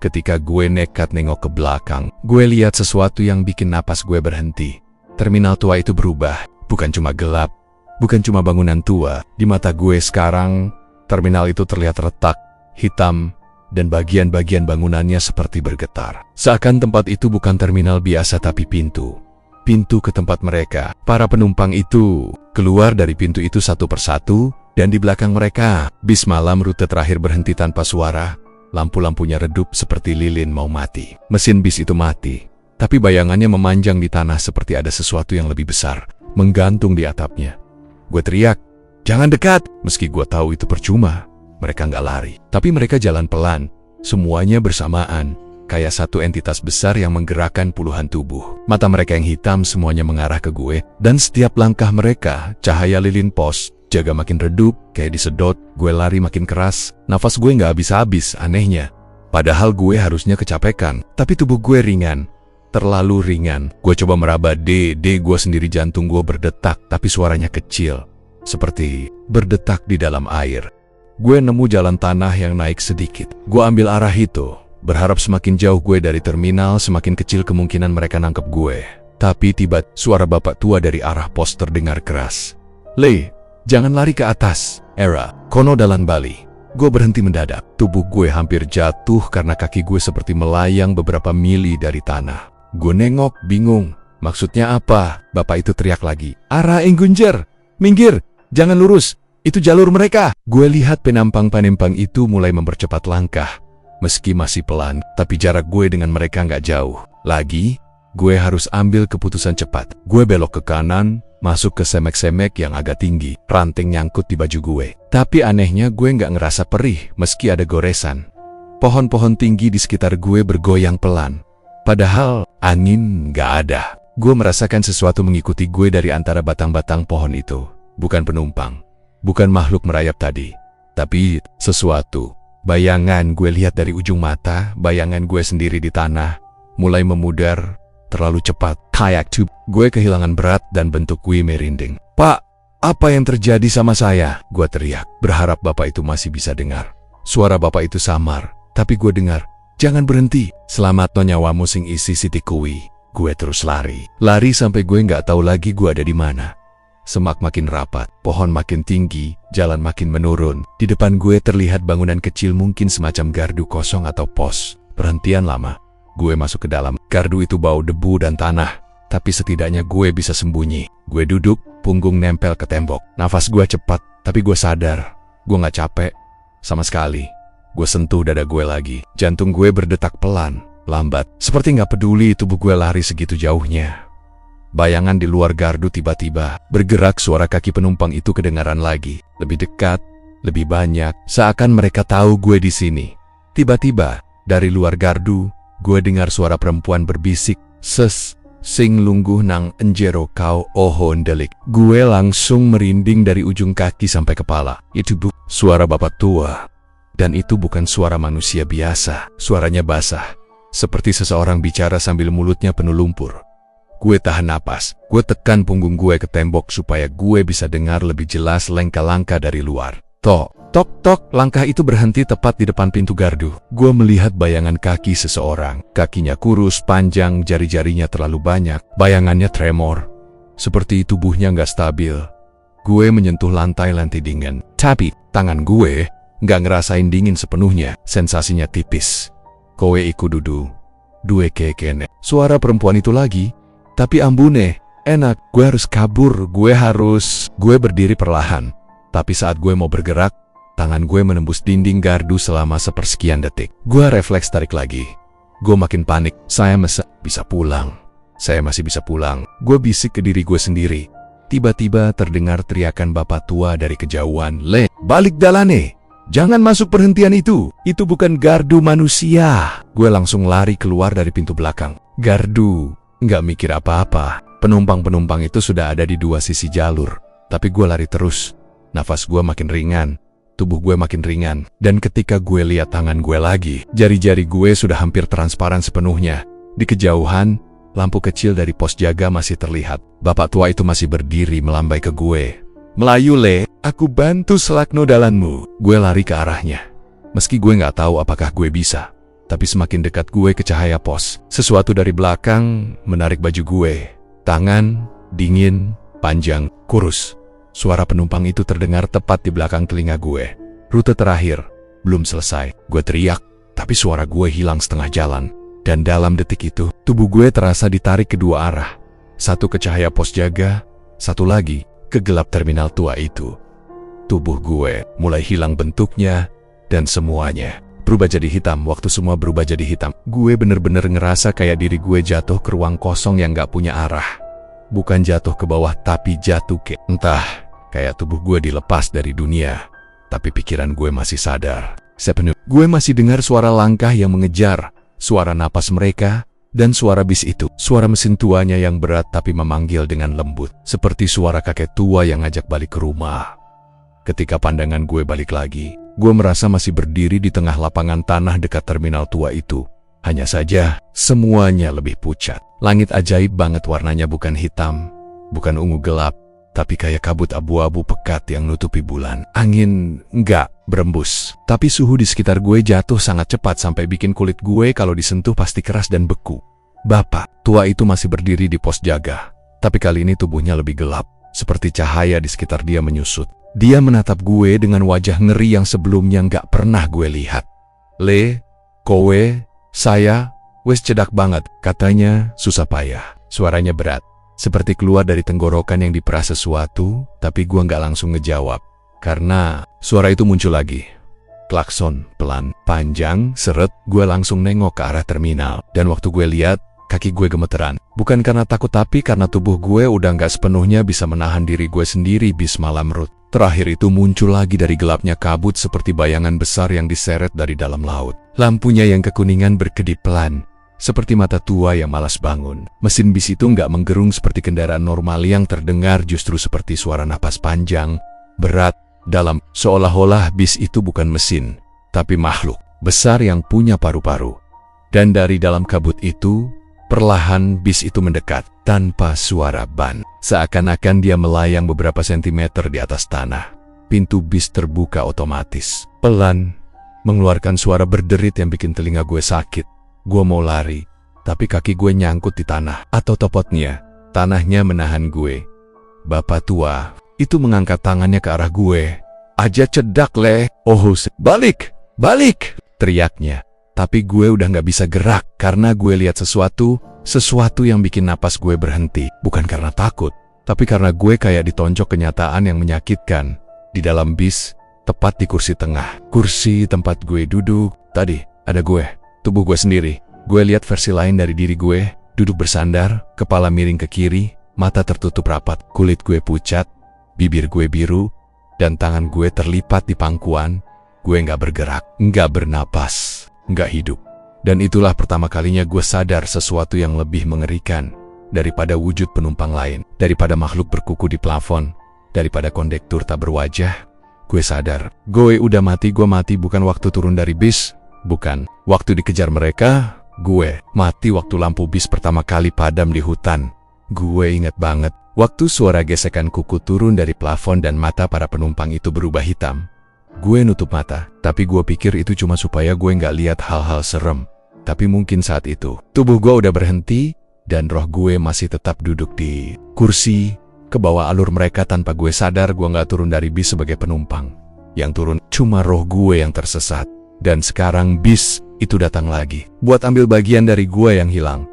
Ketika gue nekat nengok ke belakang, gue lihat sesuatu yang bikin napas gue berhenti. Terminal tua itu berubah. Bukan cuma gelap, bukan cuma bangunan tua. Di mata gue sekarang, terminal itu terlihat retak, hitam, dan bagian-bagian bangunannya seperti bergetar. Seakan tempat itu bukan terminal biasa tapi pintu. Pintu ke tempat mereka. Para penumpang itu keluar dari pintu itu satu persatu, dan di belakang mereka, bis malam rute terakhir berhenti tanpa suara. Lampu-lampunya redup seperti lilin mau mati. Mesin bis itu mati, tapi bayangannya memanjang di tanah seperti ada sesuatu yang lebih besar, menggantung di atapnya. Gue teriak, "Jangan dekat!" Meski gue tahu itu percuma. Mereka nggak lari, tapi mereka jalan pelan, semuanya bersamaan, kayak satu entitas besar yang menggerakkan puluhan tubuh. Mata mereka yang hitam semuanya mengarah ke gue, dan setiap langkah mereka, cahaya lilin pos, jaga makin redup, kayak disedot. Gue lari makin keras, nafas gue nggak habis-habis anehnya. Padahal gue harusnya kecapekan, tapi tubuh gue ringan. Terlalu ringan. Gue coba meraba dede gue sendiri, jantung gue berdetak, tapi suaranya kecil. Seperti berdetak di dalam air. Gue nemu jalan tanah yang naik sedikit. Gue ambil arah itu, berharap semakin jauh gue dari terminal, semakin kecil kemungkinan mereka nangkep gue. Tapi tiba suara bapak tua dari arah pos terdengar keras. "Le, jangan lari ke atas. Era, kono dalan Bali." Gue berhenti mendadak. Tubuh gue hampir jatuh karena kaki gue seperti melayang beberapa mili dari tanah. Gue nengok, bingung. Maksudnya apa? Bapak itu teriak lagi. "Arah Enggunjer! Minggir! Jangan lurus! Itu jalur mereka!" Gue lihat penumpang-penumpang itu mulai mempercepat langkah. Meski masih pelan, tapi jarak gue dengan mereka nggak jauh. Lagi, gue harus ambil keputusan cepat. Gue belok ke kanan, masuk ke semek-semek yang agak tinggi. Ranting nyangkut di baju gue. Tapi anehnya gue nggak ngerasa perih meski ada goresan. Pohon-pohon tinggi di sekitar gue bergoyang pelan. Padahal angin nggak ada. Gue merasakan sesuatu mengikuti gue dari antara batang-batang pohon itu. Bukan penumpang, bukan makhluk merayap tadi, tapi sesuatu. Bayangan gue lihat dari ujung mata, bayangan gue sendiri di tanah, mulai memudar terlalu cepat. Kayak tube. Gue kehilangan berat dan bentuk gue merinding. "Pak, apa yang terjadi sama saya?" Gue teriak, berharap bapak itu masih bisa dengar. Suara bapak itu samar, tapi gue dengar. "Jangan berhenti. Selamat no nyawamu sing isi siti kuwi." Gue terus lari. Lari sampai gue nggak tahu lagi gue ada di mana. Semak makin rapat, pohon makin tinggi, jalan makin menurun. Di depan gue terlihat bangunan kecil, mungkin semacam gardu kosong atau pos. Perhentian lama. Gue masuk ke dalam. Gardu itu bau debu dan tanah. Tapi setidaknya gue bisa sembunyi. Gue duduk, punggung nempel ke tembok. Nafas gue cepat, tapi gue sadar. Gue gak capek sama sekali. Gue sentuh dada gue lagi. Jantung gue berdetak pelan, lambat. Seperti gak peduli tubuh gue lari segitu jauhnya. Bayangan di luar gardu tiba-tiba bergerak. Suara kaki penumpang itu kedengaran lagi. Lebih dekat, lebih banyak. Seakan mereka tahu gue di sini. Tiba-tiba, dari luar gardu, gue dengar suara perempuan berbisik. Sing lungguh nang enjero kau ohon delik. Gue langsung merinding dari ujung kaki sampai kepala. Itu suara bapak tua. Dan itu bukan suara manusia biasa. Suaranya basah, seperti seseorang bicara sambil mulutnya penuh lumpur. Gue tahan napas. Gue tekan punggung gue ke tembok supaya gue bisa dengar lebih jelas langkah-langkah dari luar. Tok, tok, tok. Langkah itu berhenti tepat di depan pintu gardu. Gue melihat bayangan kaki seseorang. Kakinya kurus, panjang, jari-jarinya terlalu banyak. Bayangannya tremor, seperti tubuhnya gak stabil. Gue menyentuh lantai-lantai dingin. Tapi tangan gue gak ngerasain dingin sepenuhnya. Sensasinya tipis. Kowe iku dudu due kekene. Suara perempuan itu lagi. Tapi ambune, enak. Gue harus kabur. Gue berdiri perlahan. Tapi saat gue mau bergerak, tangan gue menembus dinding gardu selama sepersekian detik. Gue refleks tarik lagi. Gue makin panik. Saya bisa pulang. Saya masih bisa pulang. Gue bisik ke diri gue sendiri. Tiba-tiba terdengar teriakan bapak tua dari kejauhan. Le, balik dalane. Jangan masuk perhentian itu. Itu bukan gardu manusia. Gue langsung lari keluar dari pintu belakang. Gardu. Nggak mikir apa-apa. Penumpang-penumpang itu sudah ada di dua sisi jalur. Tapi gue lari terus. Nafas gue makin ringan. Tubuh gue makin ringan. Dan ketika gue lihat tangan gue lagi, jari-jari gue sudah hampir transparan sepenuhnya. Di kejauhan, lampu kecil dari pos jaga masih terlihat. Bapak tua itu masih berdiri melambai ke gue. Melayu le, aku bantu selakno dalanmu. Gue lari ke arahnya. Meski gue gak tahu apakah gue bisa. Tapi semakin dekat gue ke cahaya pos, sesuatu dari belakang menarik baju gue. Tangan, dingin, panjang, kurus. Suara penumpang itu terdengar tepat di belakang telinga gue. Rute terakhir, belum selesai. Gue teriak, tapi suara gue hilang setengah jalan. Dan dalam detik itu, tubuh gue terasa ditarik kedua arah. Satu ke cahaya pos jaga, satu lagi ke gelap terminal tua itu. Tubuh gue mulai hilang bentuknya dan semuanya berubah jadi hitam. Waktu semua berubah jadi hitam, gue bener-bener ngerasa kayak diri gue jatuh ke ruang kosong yang gak punya arah. Bukan jatuh ke bawah, tapi jatuh ke entah, kayak tubuh gue dilepas dari dunia. Tapi pikiran gue masih sadar. Sepenuh gue masih dengar suara langkah yang mengejar, suara napas mereka, dan suara bis itu. Suara mesin tuanya yang berat tapi memanggil dengan lembut. Seperti suara kakek tua yang ngajak balik ke rumah. Ketika pandangan gue balik lagi, gue merasa masih berdiri di tengah lapangan tanah dekat terminal tua itu. Hanya saja, semuanya lebih pucat. Langit ajaib banget, warnanya bukan hitam, bukan ungu gelap, tapi kayak kabut abu-abu pekat yang nutupi bulan. Angin enggak berembus, tapi suhu di sekitar gue jatuh sangat cepat sampai bikin kulit gue kalau disentuh pasti keras dan beku. Bapak tua itu masih berdiri di pos jaga, tapi kali ini tubuhnya lebih gelap, seperti cahaya di sekitar dia menyusut. Dia menatap gue dengan wajah ngeri yang sebelumnya nggak pernah gue lihat. Le, kowe, saya, wes cedak banget, katanya susah payah. Suaranya berat, seperti keluar dari tenggorokan yang diperas sesuatu, tapi gue nggak langsung ngejawab. Karena suara itu muncul lagi. Klakson, pelan, panjang, seret. Gue langsung nengok ke arah terminal. Dan waktu gue lihat, kaki gue gemeteran. Bukan karena takut, tapi karena tubuh gue udah nggak sepenuhnya bisa menahan diri gue sendiri. Bis malam rut terakhir itu muncul lagi dari gelapnya kabut seperti bayangan besar yang diseret dari dalam laut. Lampunya yang kekuningan berkedip pelan, seperti mata tua yang malas bangun. Mesin bis itu nggak menggerung seperti kendaraan normal yang terdengar, justru seperti suara napas panjang, berat, dalam. Seolah-olah bis itu bukan mesin, tapi makhluk besar yang punya paru-paru. Dan dari dalam kabut itu, perlahan bis itu mendekat, tanpa suara ban. Seakan-akan dia melayang beberapa sentimeter di atas tanah. Pintu bis terbuka otomatis. Pelan, mengeluarkan suara berderit yang bikin telinga gue sakit. Gue mau lari, tapi kaki gue nyangkut di tanah. Atau topotnya, tanahnya menahan gue. Bapak tua itu mengangkat tangannya ke arah gue. Aja cedak le, oh balik, balik, teriaknya. Tapi gue udah gak bisa gerak karena gue lihat sesuatu yang bikin napas gue berhenti. Bukan karena takut, tapi karena gue kayak ditonjok kenyataan yang menyakitkan. Di dalam bis, tepat di kursi tengah. Kursi tempat gue duduk. Tadi ada gue, tubuh gue sendiri. Gue lihat versi lain dari diri gue, duduk bersandar, kepala miring ke kiri, mata tertutup rapat, kulit gue pucat, bibir gue biru, dan tangan gue terlipat di pangkuan. Gue nggak bergerak, nggak bernapas, nggak hidup. Dan itulah pertama kalinya gue sadar sesuatu yang lebih mengerikan daripada wujud penumpang lain, daripada makhluk berkuku di plafon, daripada kondektur tak berwajah. Gue sadar, gue udah mati. Gue mati bukan waktu turun dari bis, bukan waktu dikejar mereka. Gue mati waktu lampu bis pertama kali padam di hutan. Gue ingat banget waktu suara gesekan kuku turun dari plafon dan mata para penumpang itu berubah hitam. Gue nutup mata, tapi gue pikir itu cuma supaya gue nggak lihat hal-hal serem. Tapi mungkin saat itu tubuh gue udah berhenti dan roh gue masih tetap duduk di kursi. Ke bawah alur mereka tanpa gue sadar. Gue gak turun dari bis sebagai penumpang. Yang turun cuma roh gue yang tersesat. Dan sekarang bis itu datang lagi buat ambil bagian dari gue yang hilang.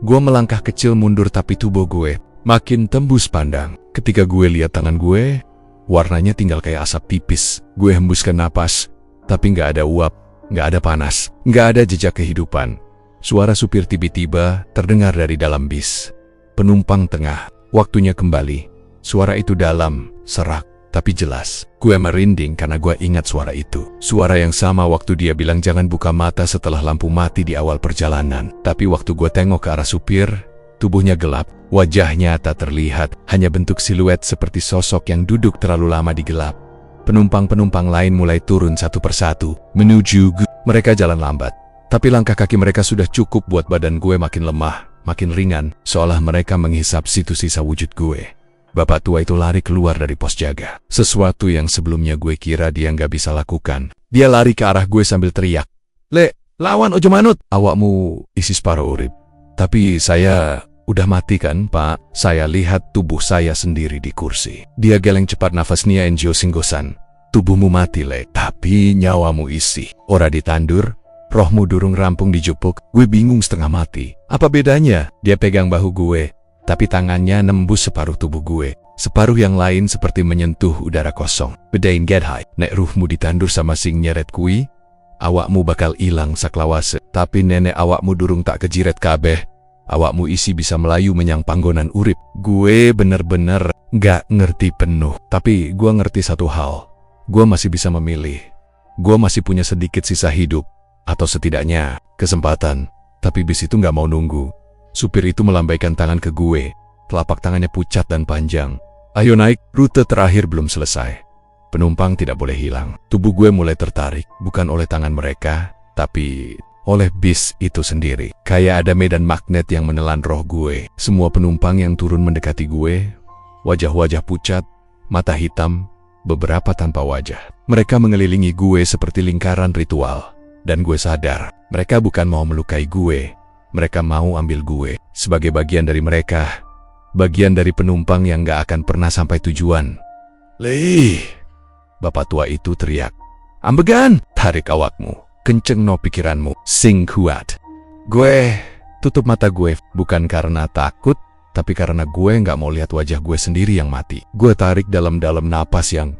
Gue melangkah kecil mundur tapi tubuh gue makin tembus pandang. Ketika gue lihat tangan gue, warnanya tinggal kayak asap tipis. Gue hembuskan napas, tapi gak ada uap, gak ada panas, gak ada jejak kehidupan. Suara supir tiba-tiba terdengar dari dalam bis. Penumpang tengah. Waktunya kembali. Suara itu dalam, serak, tapi jelas. Gue merinding karena gue ingat suara itu. Suara yang sama waktu dia bilang jangan buka mata setelah lampu mati di awal perjalanan. Tapi waktu gue tengok ke arah supir, tubuhnya gelap, wajahnya tak terlihat, hanya bentuk siluet seperti sosok yang duduk terlalu lama di gelap. Penumpang-penumpang lain mulai turun satu persatu, menuju gue. Mereka jalan lambat, tapi langkah kaki mereka sudah cukup buat badan gue makin lemah. Makin ringan, seolah mereka menghisap situ-sisa wujud gue. Bapak tua itu lari keluar dari pos jaga. Sesuatu yang sebelumnya gue kira dia nggak bisa lakukan. Dia lari ke arah gue sambil teriak, "Le, lawan ojo manut! Awakmu isi separuh urip." Tapi saya udah mati kan, Pak? Saya lihat tubuh saya sendiri di kursi. Dia geleng cepat nafasnya enjo singgosan. Tubuhmu mati, Le, tapi nyawamu isi. Ora ditandur. Rohmu durung rampung dijupuk. Gue bingung setengah mati. Apa bedanya? Dia pegang bahu gue, tapi tangannya nembus separuh tubuh gue. Separuh yang lain seperti menyentuh udara kosong. Bedain get high. Nek ruhmu ditandur sama sing nyeret kui, awakmu bakal ilang saklawase. Tapi nenek awakmu durung tak kejiret kabeh. Awakmu isi bisa melayu menyang panggonan urip. Gue bener-bener gak ngerti penuh. Tapi gue ngerti satu hal. Gue masih bisa memilih. Gue masih punya sedikit sisa hidup. Atau setidaknya, kesempatan. Tapi bis itu gak mau nunggu. Supir itu melambaikan tangan ke gue. Telapak tangannya pucat dan panjang. Ayo naik, rute terakhir belum selesai. Penumpang tidak boleh hilang. Tubuh gue mulai tertarik, bukan oleh tangan mereka, tapi oleh bis itu sendiri. Kayak ada medan magnet yang menelan roh gue. Semua penumpang yang turun mendekati gue. Wajah-wajah pucat, mata hitam, beberapa tanpa wajah. Mereka mengelilingi gue seperti lingkaran ritual. Dan gue sadar, mereka bukan mau melukai gue. Mereka mau ambil gue sebagai bagian dari mereka. Bagian dari penumpang yang gak akan pernah sampai tujuan. "Leh!" Bapak tua itu teriak. "Ambegan! Tarik awakmu. Kenceng no pikiranmu. Sing kuat." Gue tutup mata gue, bukan karena takut, tapi karena gue gak mau lihat wajah gue sendiri yang mati. Gue tarik dalam-dalam napas yang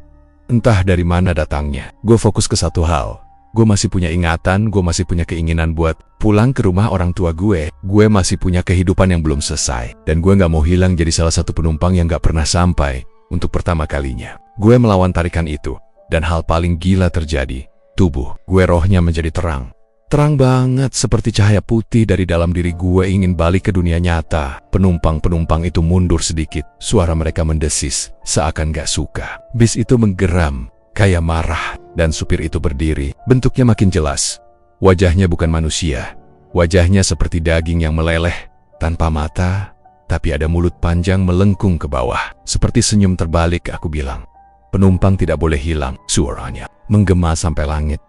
entah dari mana datangnya. Gue fokus ke satu hal. Gue masih punya ingatan, gue masih punya keinginan buat pulang ke rumah orang tua gue. Gue masih punya kehidupan yang belum selesai. Dan gue gak mau hilang jadi salah satu penumpang yang gak pernah sampai untuk pertama kalinya. Gue melawan tarikan itu. Dan hal paling gila terjadi. Tubuh gue rohnya menjadi terang. Terang banget seperti cahaya putih dari dalam diri gue ingin balik ke dunia nyata. Penumpang-penumpang itu mundur sedikit. Suara mereka mendesis, seakan gak suka. Bis itu menggeram, kayak marah. Dan supir itu berdiri, bentuknya makin jelas. Wajahnya bukan manusia. Wajahnya seperti daging yang meleleh, tanpa mata, tapi ada mulut panjang melengkung ke bawah. Seperti senyum terbalik, aku bilang. Penumpang tidak boleh hilang, suaranya menggema sampai langit.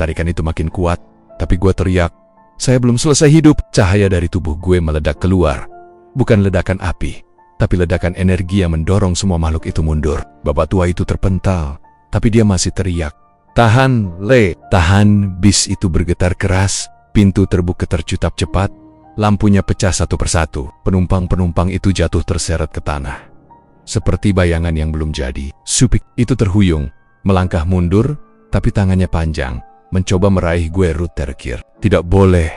Tarikan itu makin kuat, tapi gue teriak, "Saya belum selesai hidup." Cahaya dari tubuh gue meledak keluar. Bukan ledakan api, tapi ledakan energi yang mendorong semua makhluk itu mundur. Bapak tua itu terpental, tapi dia masih teriak, "Tahan, Le, tahan." Bis itu bergetar keras, pintu terbuka tercutap cepat, lampunya pecah satu persatu. Penumpang-penumpang itu jatuh terseret ke tanah. Seperti bayangan yang belum jadi. Supir itu terhuyung, melangkah mundur, tapi tangannya panjang, mencoba meraih gue rute terakhir. Tidak boleh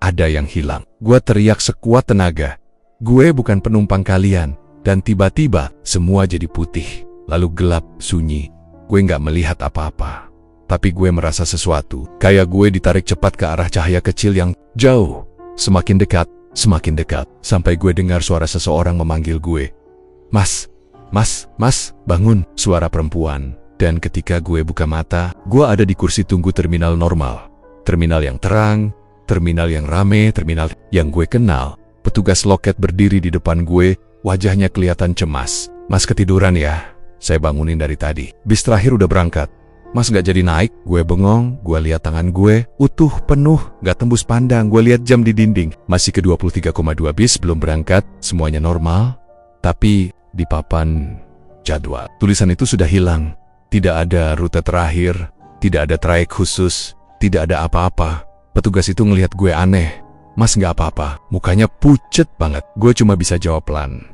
ada yang hilang. Gue teriak sekuat tenaga. Gue bukan penumpang kalian. Dan tiba-tiba semua jadi putih, lalu gelap, sunyi. Gue nggak melihat apa-apa. Tapi gue merasa sesuatu, kayak gue ditarik cepat ke arah cahaya kecil yang jauh. Semakin dekat, sampai gue dengar suara seseorang memanggil gue. Mas, bangun, suara perempuan. Dan ketika gue buka mata, gue ada di kursi tunggu terminal normal. Terminal yang terang, terminal yang rame, terminal yang gue kenal. Petugas loket berdiri di depan gue, wajahnya kelihatan cemas. Mas ketiduran ya? Saya bangunin dari tadi. Bis terakhir udah berangkat. Mas gak jadi naik? Gue bengong, gue lihat tangan gue, utuh, penuh, gak tembus pandang. Gue lihat jam di dinding. Masih ke 23,2 bis belum berangkat, semuanya normal. Tapi di papan jadwal, tulisan itu sudah hilang. Tidak ada rute terakhir, tidak ada trayek khusus, tidak ada apa-apa. Petugas itu ngelihat gue aneh. Mas gak apa-apa, mukanya pucet banget. Gue cuma bisa jawab pelan.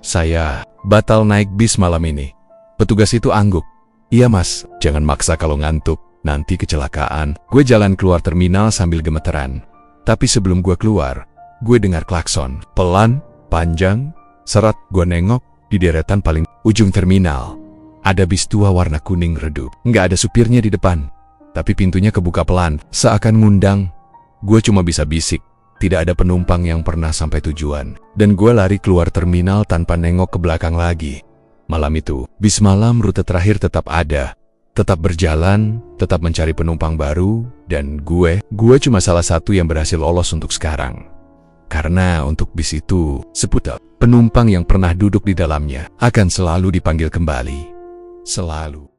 Saya batal naik bis malam ini. Petugas itu angguk. Iya mas, jangan maksa kalau ngantuk, nanti kecelakaan. Gue jalan keluar terminal sambil gemeteran. Tapi sebelum gue keluar, gue dengar klakson. Pelan, panjang, serat. Gue nengok di deretan paling ujung terminal. Ada bis tua warna kuning redup. Nggak ada supirnya di depan. Tapi pintunya kebuka pelan, seakan ngundang. Gue cuma bisa bisik. Tidak ada penumpang yang pernah sampai tujuan. Dan gue lari keluar terminal tanpa nengok ke belakang lagi. Malam itu, bis malam rute terakhir tetap ada. Tetap berjalan, tetap mencari penumpang baru. Dan gue cuma salah satu yang berhasil lolos untuk sekarang. Karena untuk bis itu, seputar penumpang yang pernah duduk di dalamnya akan selalu dipanggil kembali. Selalu.